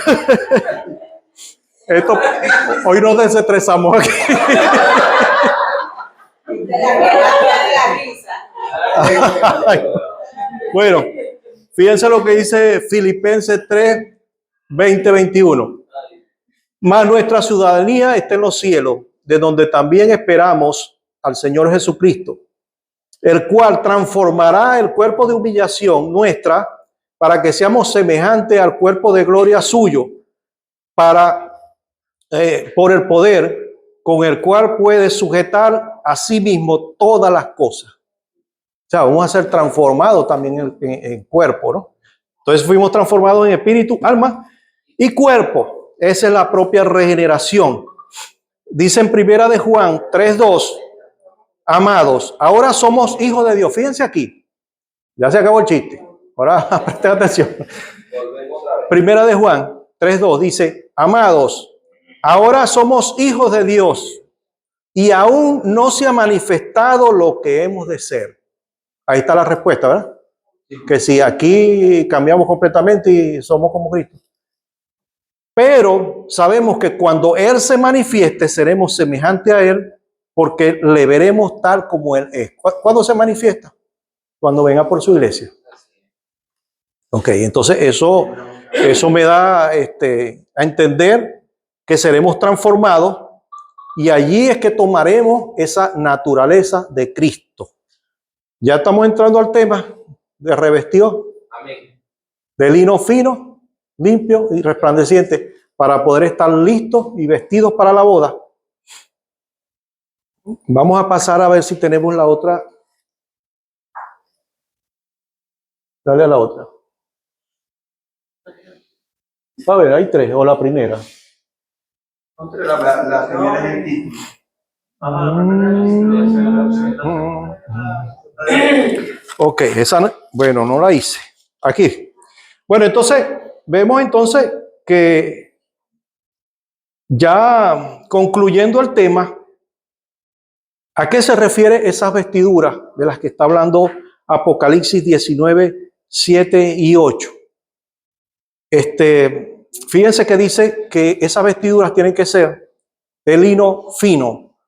esto hoy nos desestresamos aquí. Bueno, fíjense lo que dice Filipenses 3, 20, 21. Mas nuestra ciudadanía está en los cielos, de donde también esperamos al Señor Jesucristo, el cual transformará el cuerpo de humillación nuestra para que seamos semejantes al cuerpo de gloria suyo, por el poder con el cual puede sujetar a sí mismo todas las cosas. O sea, vamos a ser transformados también en cuerpo, ¿no? Entonces fuimos transformados en espíritu, alma y cuerpo. Esa es la propia regeneración. Dice en Primera de Juan 3:2, amados, ahora somos hijos de Dios. Fíjense aquí, ya se acabó el chiste. Ahora presten atención. Primera de Juan 3:2 dice, amados, ahora somos hijos de Dios y aún no se ha manifestado lo que hemos de ser. Ahí está la respuesta, ¿verdad? Que si aquí cambiamos completamente y somos como Cristo. Pero sabemos que cuando Él se manifieste, seremos semejantes a Él porque le veremos tal como Él es. ¿Cuándo se manifiesta? Cuando venga por su iglesia. Ok, entonces eso me da a entender que seremos transformados y allí es que tomaremos esa naturaleza de Cristo. Ya estamos entrando al tema de revestido de lino fino, limpio y resplandeciente para poder estar listos y vestidos para la boda. Vamos a pasar a ver si tenemos la otra. Dale a la otra. A ver, hay 3, o la primera. La primera es el título. Ok, esa, bueno, no la hice. Aquí. Bueno, entonces, vemos entonces que ya concluyendo el tema, ¿a qué se refiere esas vestiduras de las que está hablando Apocalipsis 19, 7 y 8? Fíjense que dice que esas vestiduras tienen que ser de lino fino.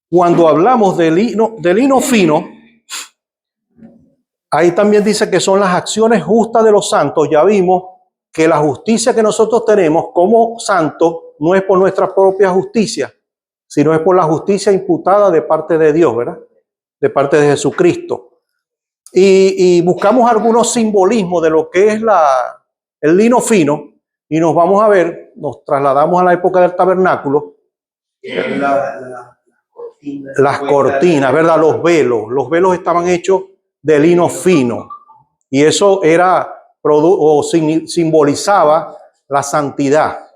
Cuando hablamos de lino fino, ahí también dice que son las acciones justas de los santos. Ya vimos que la justicia que nosotros tenemos como santos no es por nuestra propia justicia, sino es por la justicia imputada de parte de Dios, ¿verdad? De parte de Jesucristo. Y buscamos algunos simbolismos de lo que es el lino fino y nos vamos a ver, nos trasladamos a la época del tabernáculo. Las cortinas, ¿verdad? Los velos estaban hechos de lino fino y eso era o simbolizaba la santidad,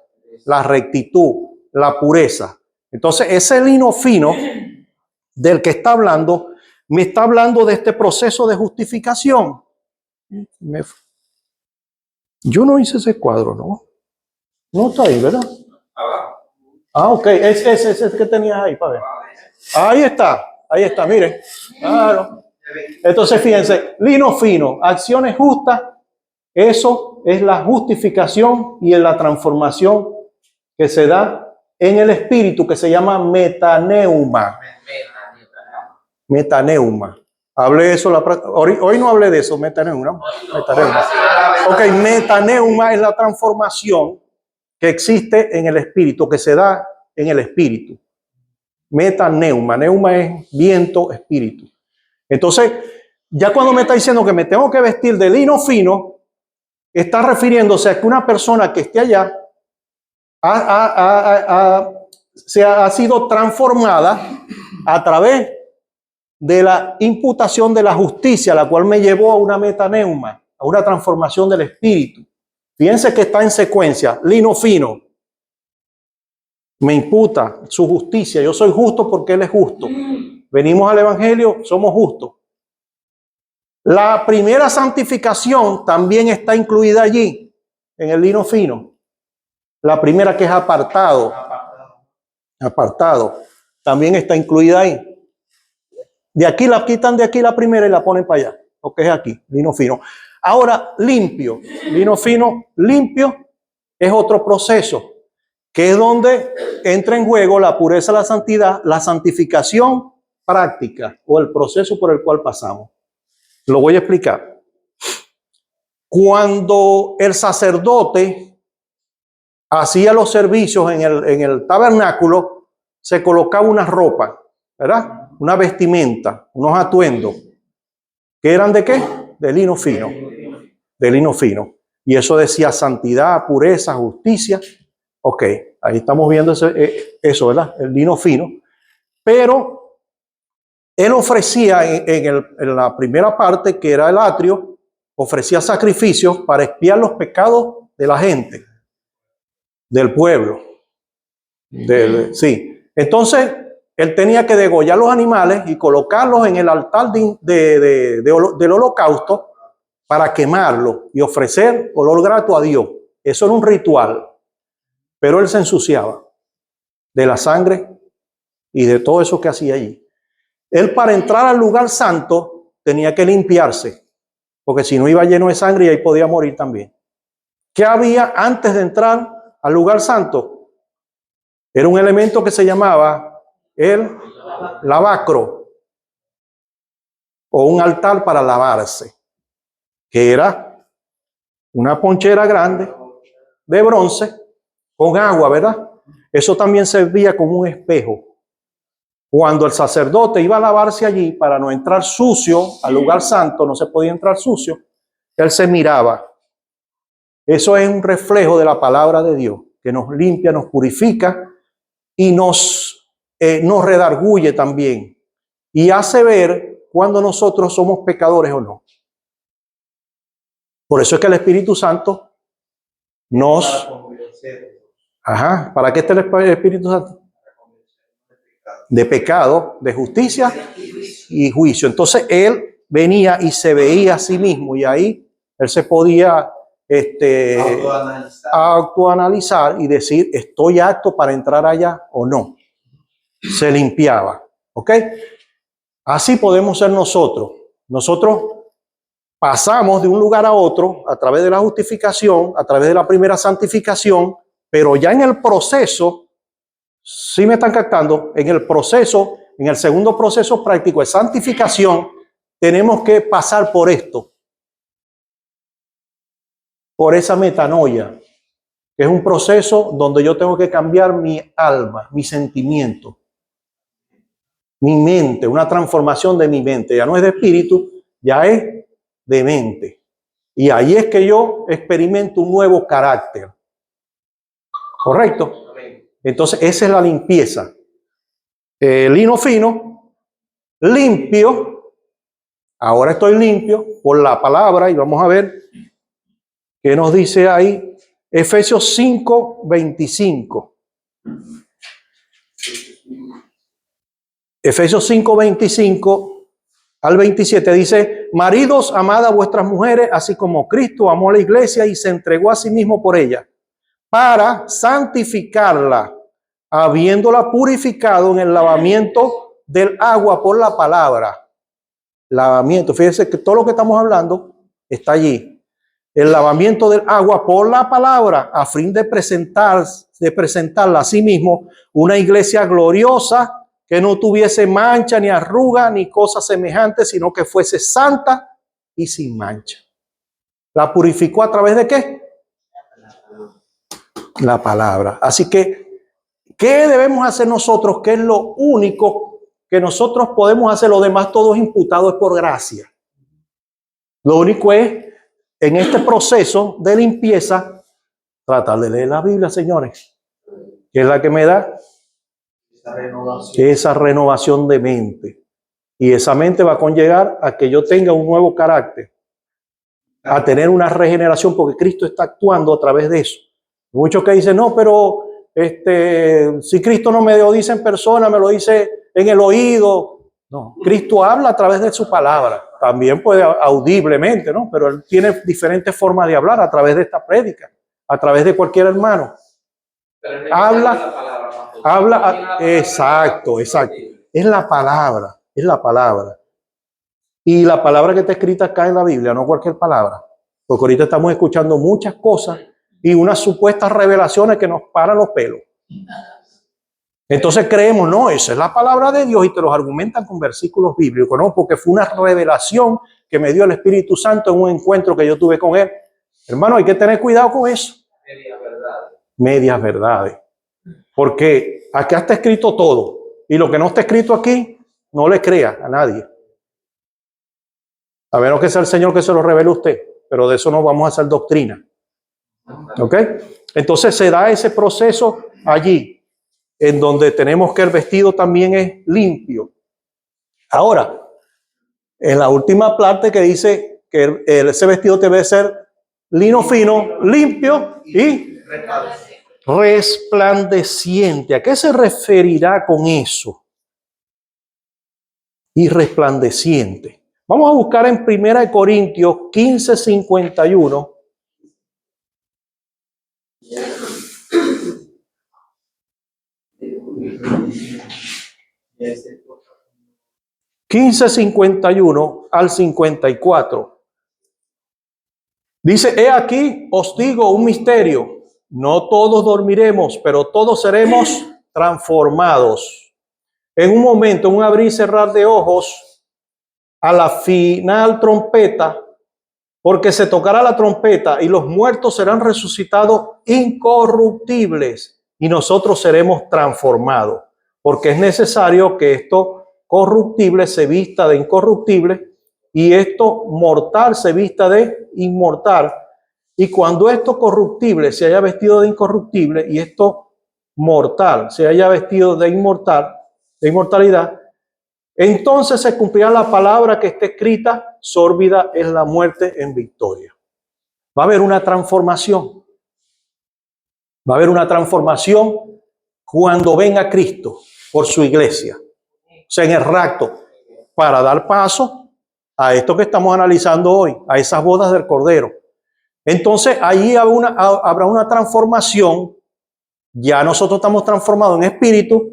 la rectitud, la pureza. Entonces ese lino fino del que está hablando me está hablando de este proceso de justificación. Yo no hice ese cuadro, ¿no? No está ahí, ¿verdad? Ah, ok, ese que tenías ahí, para ver. Ahí está, miren. Claro. Entonces, fíjense, lino fino, acciones justas, eso es la justificación y en la transformación que se da en el espíritu, que se llama metaneuma. Metaneuma. Hablé de eso, hoy no hablé de eso, metaneuma. Ok, metaneuma es la transformación que existe en el espíritu, que se da en el espíritu. Metaneuma, neuma es viento, espíritu. Entonces, ya cuando me está diciendo que me tengo que vestir de lino fino, está refiriéndose a que una persona que esté allá ha sido transformada a través de la imputación de la justicia, la cual me llevó a una metaneuma, a una transformación del espíritu. Fíjense que está en secuencia, lino fino. Me imputa su justicia. Yo soy justo porque Él es justo. Venimos al Evangelio, somos justos. La primera santificación también está incluida allí, en el lino fino. La primera que es apartado, también está incluida ahí. De aquí la quitan de aquí la primera y la ponen para allá, porque es aquí, lino fino. Ahora, limpio, lino fino, limpio, es otro proceso, que es donde entra en juego la pureza, la santidad, la santificación práctica o el proceso por el cual pasamos. Lo voy a explicar. Cuando el sacerdote hacía los servicios en el tabernáculo, se colocaba una ropa, ¿verdad? Una vestimenta, unos atuendos, que eran ¿de qué? De lino fino. De lino fino. Y eso decía santidad, pureza, justicia. Ok, ahí estamos viendo eso, ¿verdad? El lino fino. Pero él ofrecía en la primera parte, que era el atrio, ofrecía sacrificios para expiar los pecados de la gente, del pueblo. Sí. Entonces, él tenía que degollar los animales y colocarlos en el altar del holocausto para quemarlo y ofrecer olor grato a Dios. Eso era un ritual. pero él se ensuciaba de la sangre y de todo eso que hacía allí. Él, para entrar al lugar santo, tenía que limpiarse, porque si no iba lleno de sangre y ahí podía morir también. ¿Qué había antes de entrar al lugar santo? Era un elemento que se llamaba el lavacro, o un altar para lavarse, que era una ponchera grande de bronce con agua, ¿verdad? Eso también servía como un espejo. Cuando el sacerdote iba a lavarse allí para no entrar sucio al lugar santo, no se podía entrar sucio, él se miraba. Eso es un reflejo de la palabra de Dios, que nos limpia, nos purifica y nos redarguye también. Y hace ver cuando nosotros somos pecadores o no. Por eso es que el Espíritu Santo nos... ¿Para qué está el Espíritu Santo? De pecado, de justicia y juicio. Entonces él venía y se veía a sí mismo y ahí él se podía autoanalizar y decir, ¿estoy apto para entrar allá o no? Se limpiaba, ¿ok? Así podemos ser nosotros. Nosotros pasamos de un lugar a otro a través de la justificación, a través de la primera santificación, pero ya en el proceso, si me están captando, en el proceso, en el segundo proceso práctico de santificación, tenemos que pasar por esto, por esa metanoia, que es un proceso donde yo tengo que cambiar mi alma, mi sentimiento, mi mente, una transformación de mi mente. Ya no es de espíritu, ya es de mente. Y ahí es que yo experimento un nuevo carácter. ¿Correcto? Entonces, esa es la limpieza. Lino fino, limpio. Ahora estoy limpio por la palabra y vamos a ver qué nos dice ahí. Efesios 5:25. Efesios 5:25 al 27 dice: maridos, amad a vuestras mujeres, así como Cristo amó a la iglesia y se entregó a sí mismo por ella, para santificarla, habiéndola purificado en el lavamiento del agua por la palabra. Lavamiento, fíjense que todo lo que estamos hablando está allí. El lavamiento del agua por la palabra, a fin de presentarla a sí mismo una iglesia gloriosa, que no tuviese mancha, ni arruga, ni cosa semejante, sino que fuese santa y sin mancha. ¿La purificó a través de qué? La palabra. Así que, ¿qué debemos hacer nosotros? ¿Qué es lo único que nosotros podemos hacer? Lo demás todo es imputado es por gracia. Lo único es, en este proceso de limpieza, tratar de leer la Biblia, señores, que es la que me da esa renovación de mente. Y esa mente va a conllevar a que yo tenga un nuevo carácter, a tener una regeneración, porque Cristo está actuando a través de eso. Muchos que dicen, no, pero si Cristo no me lo dice en persona, me lo dice en el oído. No, Cristo habla a través de su palabra. También puede audiblemente, ¿no? Pero él tiene diferentes formas de hablar a través de esta prédica, a través de cualquier hermano. Habla, exacto. Es la palabra, es la palabra. Y la palabra que está escrita acá en la Biblia, no cualquier palabra. Porque ahorita estamos escuchando muchas cosas y unas supuestas revelaciones que nos paran los pelos. Entonces creemos, no, esa es la palabra de Dios y te los argumentan con versículos bíblicos, ¿no? Porque fue una revelación que me dio el Espíritu Santo en un encuentro que yo tuve con él. Hermano, hay que tener cuidado con eso. Medias verdades. Porque acá está escrito todo. Y lo que no está escrito aquí, no le crea a nadie. A menos que sea el Señor que se lo revele a usted. Pero de eso no vamos a hacer doctrina. ¿Ok? Entonces se da ese proceso allí, en donde tenemos que el vestido también es limpio. Ahora, en la última parte que dice que ese vestido debe ser lino fino, limpio y resplandeciente. ¿A qué se referirá con eso? Y resplandeciente. Vamos a buscar en 1 Corintios 15:51. 15:51 al 54. Dice, he aquí os digo un misterio, no todos dormiremos, pero todos seremos transformados. En un momento, en un abrir y cerrar de ojos, a la final trompeta, porque se tocará la trompeta y los muertos serán resucitados incorruptibles y nosotros seremos transformados, porque es necesario que esto corruptible se vista de incorruptible y esto mortal se vista de inmortal. Y cuando esto corruptible se haya vestido de incorruptible y esto mortal se haya vestido de inmortalidad, entonces se cumplirá la palabra que está escrita, sórbida es la muerte en victoria. Va a haber una transformación. Va a haber una transformación cuando venga Cristo por su iglesia. O sea, en el rapto, para dar paso a esto que estamos analizando hoy, a esas bodas del Cordero. Entonces, allí habrá una transformación. Ya nosotros estamos transformados en espíritu,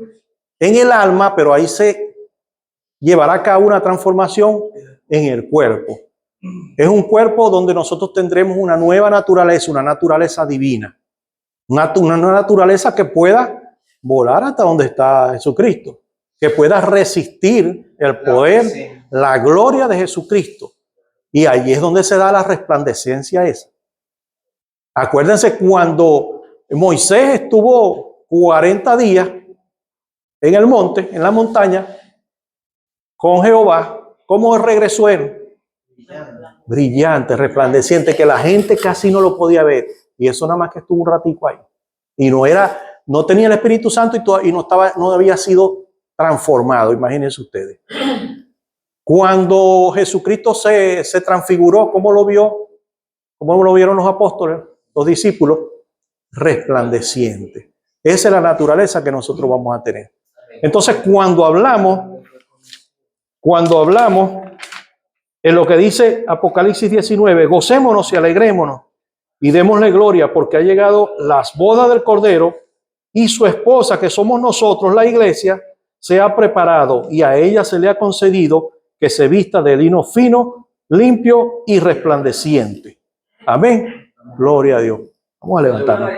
en el alma, pero ahí se llevará a cabo una transformación en el cuerpo. Es un cuerpo donde nosotros tendremos una nueva naturaleza, una naturaleza divina. Una naturaleza que pueda volar hasta donde está Jesucristo, que pueda resistir el poder, la gloria de Jesucristo. Y ahí es donde se da la resplandecencia esa. Acuérdense cuando Moisés estuvo 40 días en el monte, en la montaña, con Jehová, ¿cómo regresó él? Brillante, resplandeciente, que la gente casi no lo podía ver. Y eso nada más que estuvo un ratico ahí. Y no tenía el Espíritu Santo y no había sido transformado, imagínense ustedes. Cuando Jesucristo se transfiguró, ¿cómo lo vio? ¿Cómo lo vieron los apóstoles, los discípulos? Resplandeciente. Esa es la naturaleza que nosotros vamos a tener. Entonces, cuando hablamos en lo que dice Apocalipsis 19, gocémonos y alegrémonos y démosle gloria porque ha llegado las bodas del Cordero y su esposa, que somos nosotros, la iglesia, se ha preparado y a ella se le ha concedido que se vista de lino fino, limpio y resplandeciente. Amén. Gloria a Dios. Vamos a levantarnos.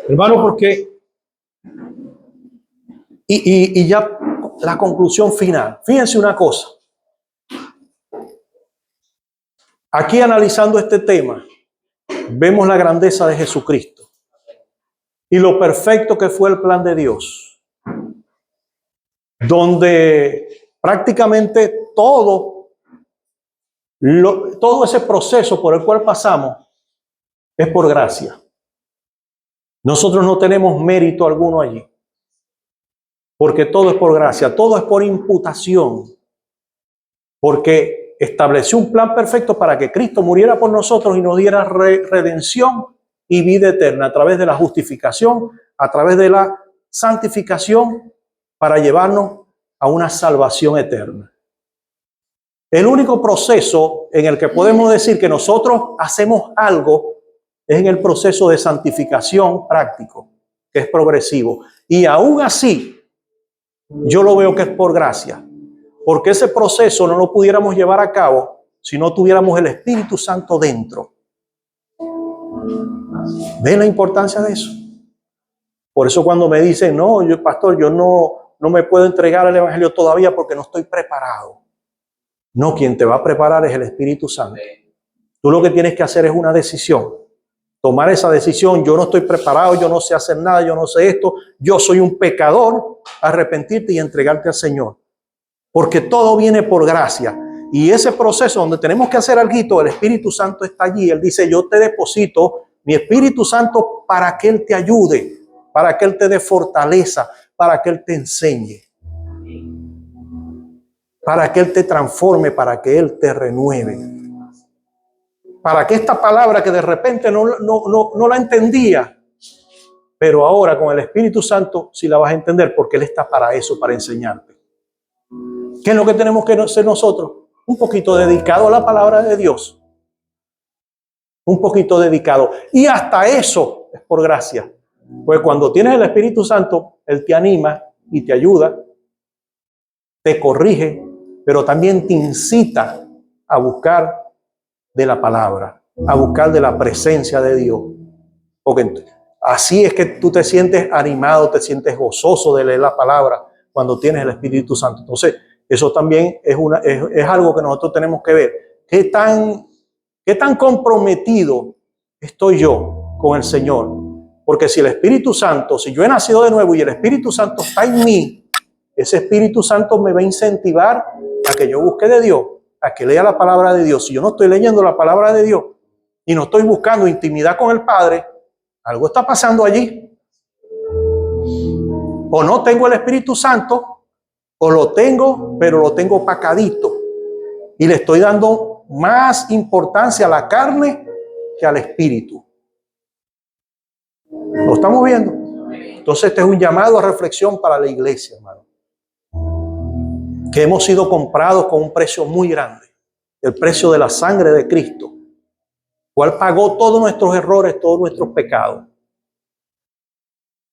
Hermano, porque y ya la conclusión final. Fíjense una cosa. Aquí analizando este tema, vemos la grandeza de Jesucristo y lo perfecto que fue el plan de Dios, donde prácticamente todo ese proceso por el cual pasamos es por gracia. Nosotros no tenemos mérito alguno allí. Porque todo es por gracia, todo es por imputación. Porque estableció un plan perfecto para que Cristo muriera por nosotros y nos diera redención y vida eterna a través de la justificación, a través de la santificación, para llevarnos a una salvación eterna. El único proceso en el que podemos decir que nosotros hacemos algo es en el proceso de santificación práctico, que es progresivo. Y aún así, yo lo veo que es por gracia, porque ese proceso no lo pudiéramos llevar a cabo si no tuviéramos el Espíritu Santo dentro. ¿Ven la importancia de eso? Por eso cuando me dicen, no, pastor, yo no me puedo entregar al Evangelio todavía porque no estoy preparado. No, quien te va a preparar es el Espíritu Santo. Tú lo que tienes que hacer es una decisión. Tomar esa decisión, yo no estoy preparado, yo no sé hacer nada, yo no sé esto, yo soy un pecador, arrepentirte y entregarte al Señor. Porque todo viene por gracia. Y ese proceso donde tenemos que hacer algo, el Espíritu Santo está allí. Él dice, yo te deposito mi Espíritu Santo para que Él te ayude, para que Él te dé fortaleza, para que Él te enseñe, para que Él te transforme, para que Él te renueve. Para que esta palabra que de repente no la entendía, pero ahora con el Espíritu Santo sí la vas a entender porque Él está para eso, para enseñarte. ¿Qué es lo que tenemos que hacer nosotros? Un poquito dedicado a la palabra de Dios. un poquito dedicado. Y hasta eso es por gracia. Pues cuando tienes el Espíritu Santo, Él te anima y te ayuda, te corrige, pero también te incita a buscar de la palabra, a buscar de la presencia de Dios. Porque así es que tú te sientes animado, te sientes gozoso de leer la palabra cuando tienes el Espíritu Santo. Entonces, eso también es algo que nosotros tenemos que ver. ¿Qué tan comprometido estoy yo con el Señor? Porque si el Espíritu Santo, si yo he nacido de nuevo y el Espíritu Santo está en mí, ese Espíritu Santo me va a incentivar a que yo busque de Dios, a que lea la palabra de Dios. Si yo no estoy leyendo la palabra de Dios y no estoy buscando intimidad con el Padre, algo está pasando allí. O no tengo el Espíritu Santo, o lo tengo, pero lo tengo opacadito. Y le estoy dando más importancia a la carne que al Espíritu. ¿Lo estamos viendo? Entonces este es un llamado a reflexión para la iglesia, hermano. Que hemos sido comprados con un precio muy grande. El precio de la sangre de Cristo, cual pagó todos nuestros errores, todos nuestros pecados.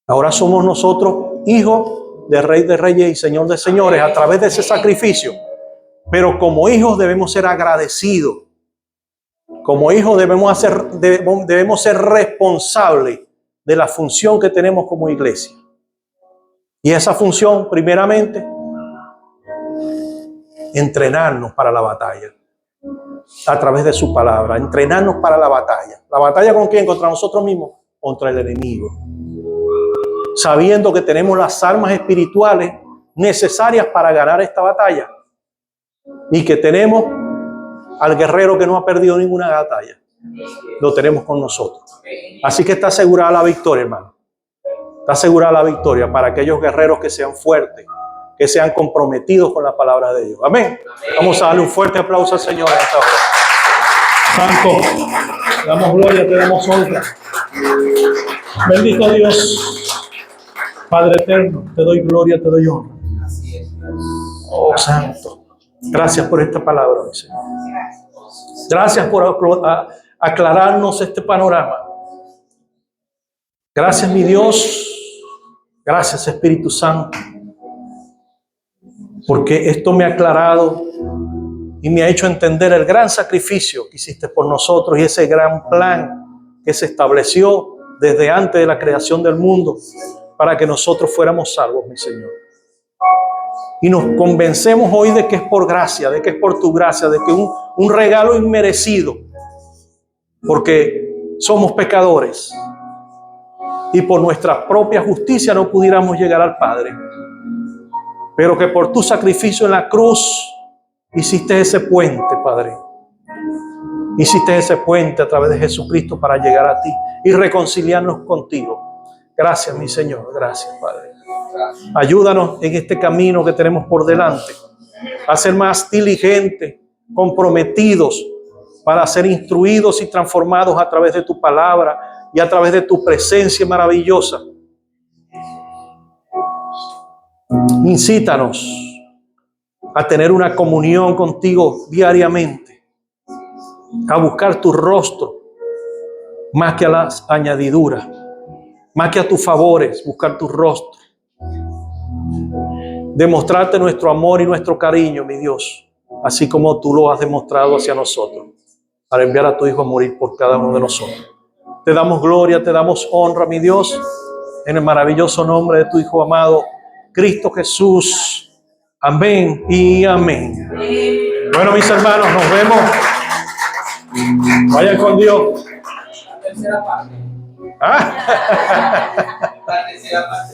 Ahora somos nosotros hijos de Rey de Reyes y Señor de Señores a través de ese sacrificio. Pero como hijos debemos ser agradecidos. Como hijos debemos ser responsables de la función que tenemos como iglesia. Y esa función, primeramente, entrenarnos para la batalla. A través de su palabra, entrenarnos para la batalla. ¿La batalla con quién? Contra nosotros mismos, contra el enemigo. Sabiendo que tenemos las armas espirituales necesarias para ganar esta batalla. Y que tenemos al guerrero que no ha perdido ninguna batalla. Lo tenemos con nosotros. Así que está asegurada la victoria, hermano. Está asegurada la victoria para aquellos guerreros que sean fuertes, que sean comprometidos con la palabra de Dios. Amén. Vamos a darle un fuerte aplauso al Señor en esta hora. Santo, te damos gloria, te damos honra. Bendito Dios, Padre eterno, te doy gloria, te doy honra. Oh, Santo, gracias por esta palabra, mi Señor. Gracias por aclararnos este panorama. Gracias, mi Dios. Gracias, Espíritu Santo. Porque esto me ha aclarado y me ha hecho entender el gran sacrificio que hiciste por nosotros y ese gran plan que se estableció desde antes de la creación del mundo para que nosotros fuéramos salvos, mi Señor. Y nos convencemos hoy de que es por gracia, de que es por tu gracia, de que un regalo inmerecido, porque somos pecadores y por nuestra propia justicia no pudiéramos llegar al Padre. Pero que por tu sacrificio en la cruz hiciste ese puente, Padre. Hiciste ese puente a través de Jesucristo para llegar a ti y reconciliarnos contigo. Gracias, mi Señor. Gracias, Padre. Ayúdanos en este camino que tenemos por delante a ser más diligentes, comprometidos para ser instruidos y transformados a través de tu palabra y a través de tu presencia maravillosa. Incítanos a tener una comunión contigo diariamente, a buscar tu rostro más que a las añadiduras, más que a tus favores, buscar tu rostro, demostrarte nuestro amor y nuestro cariño, mi Dios, así como tú lo has demostrado hacia nosotros, para enviar a tu Hijo a morir por cada uno de nosotros. Te damos gloria, te damos honra, mi Dios, en el maravilloso nombre de tu Hijo amado, Cristo Jesús. Amén y amén. Bueno, mis hermanos, nos vemos. Vayan con Dios. La tercera parte. ¿Ah? La tercera parte.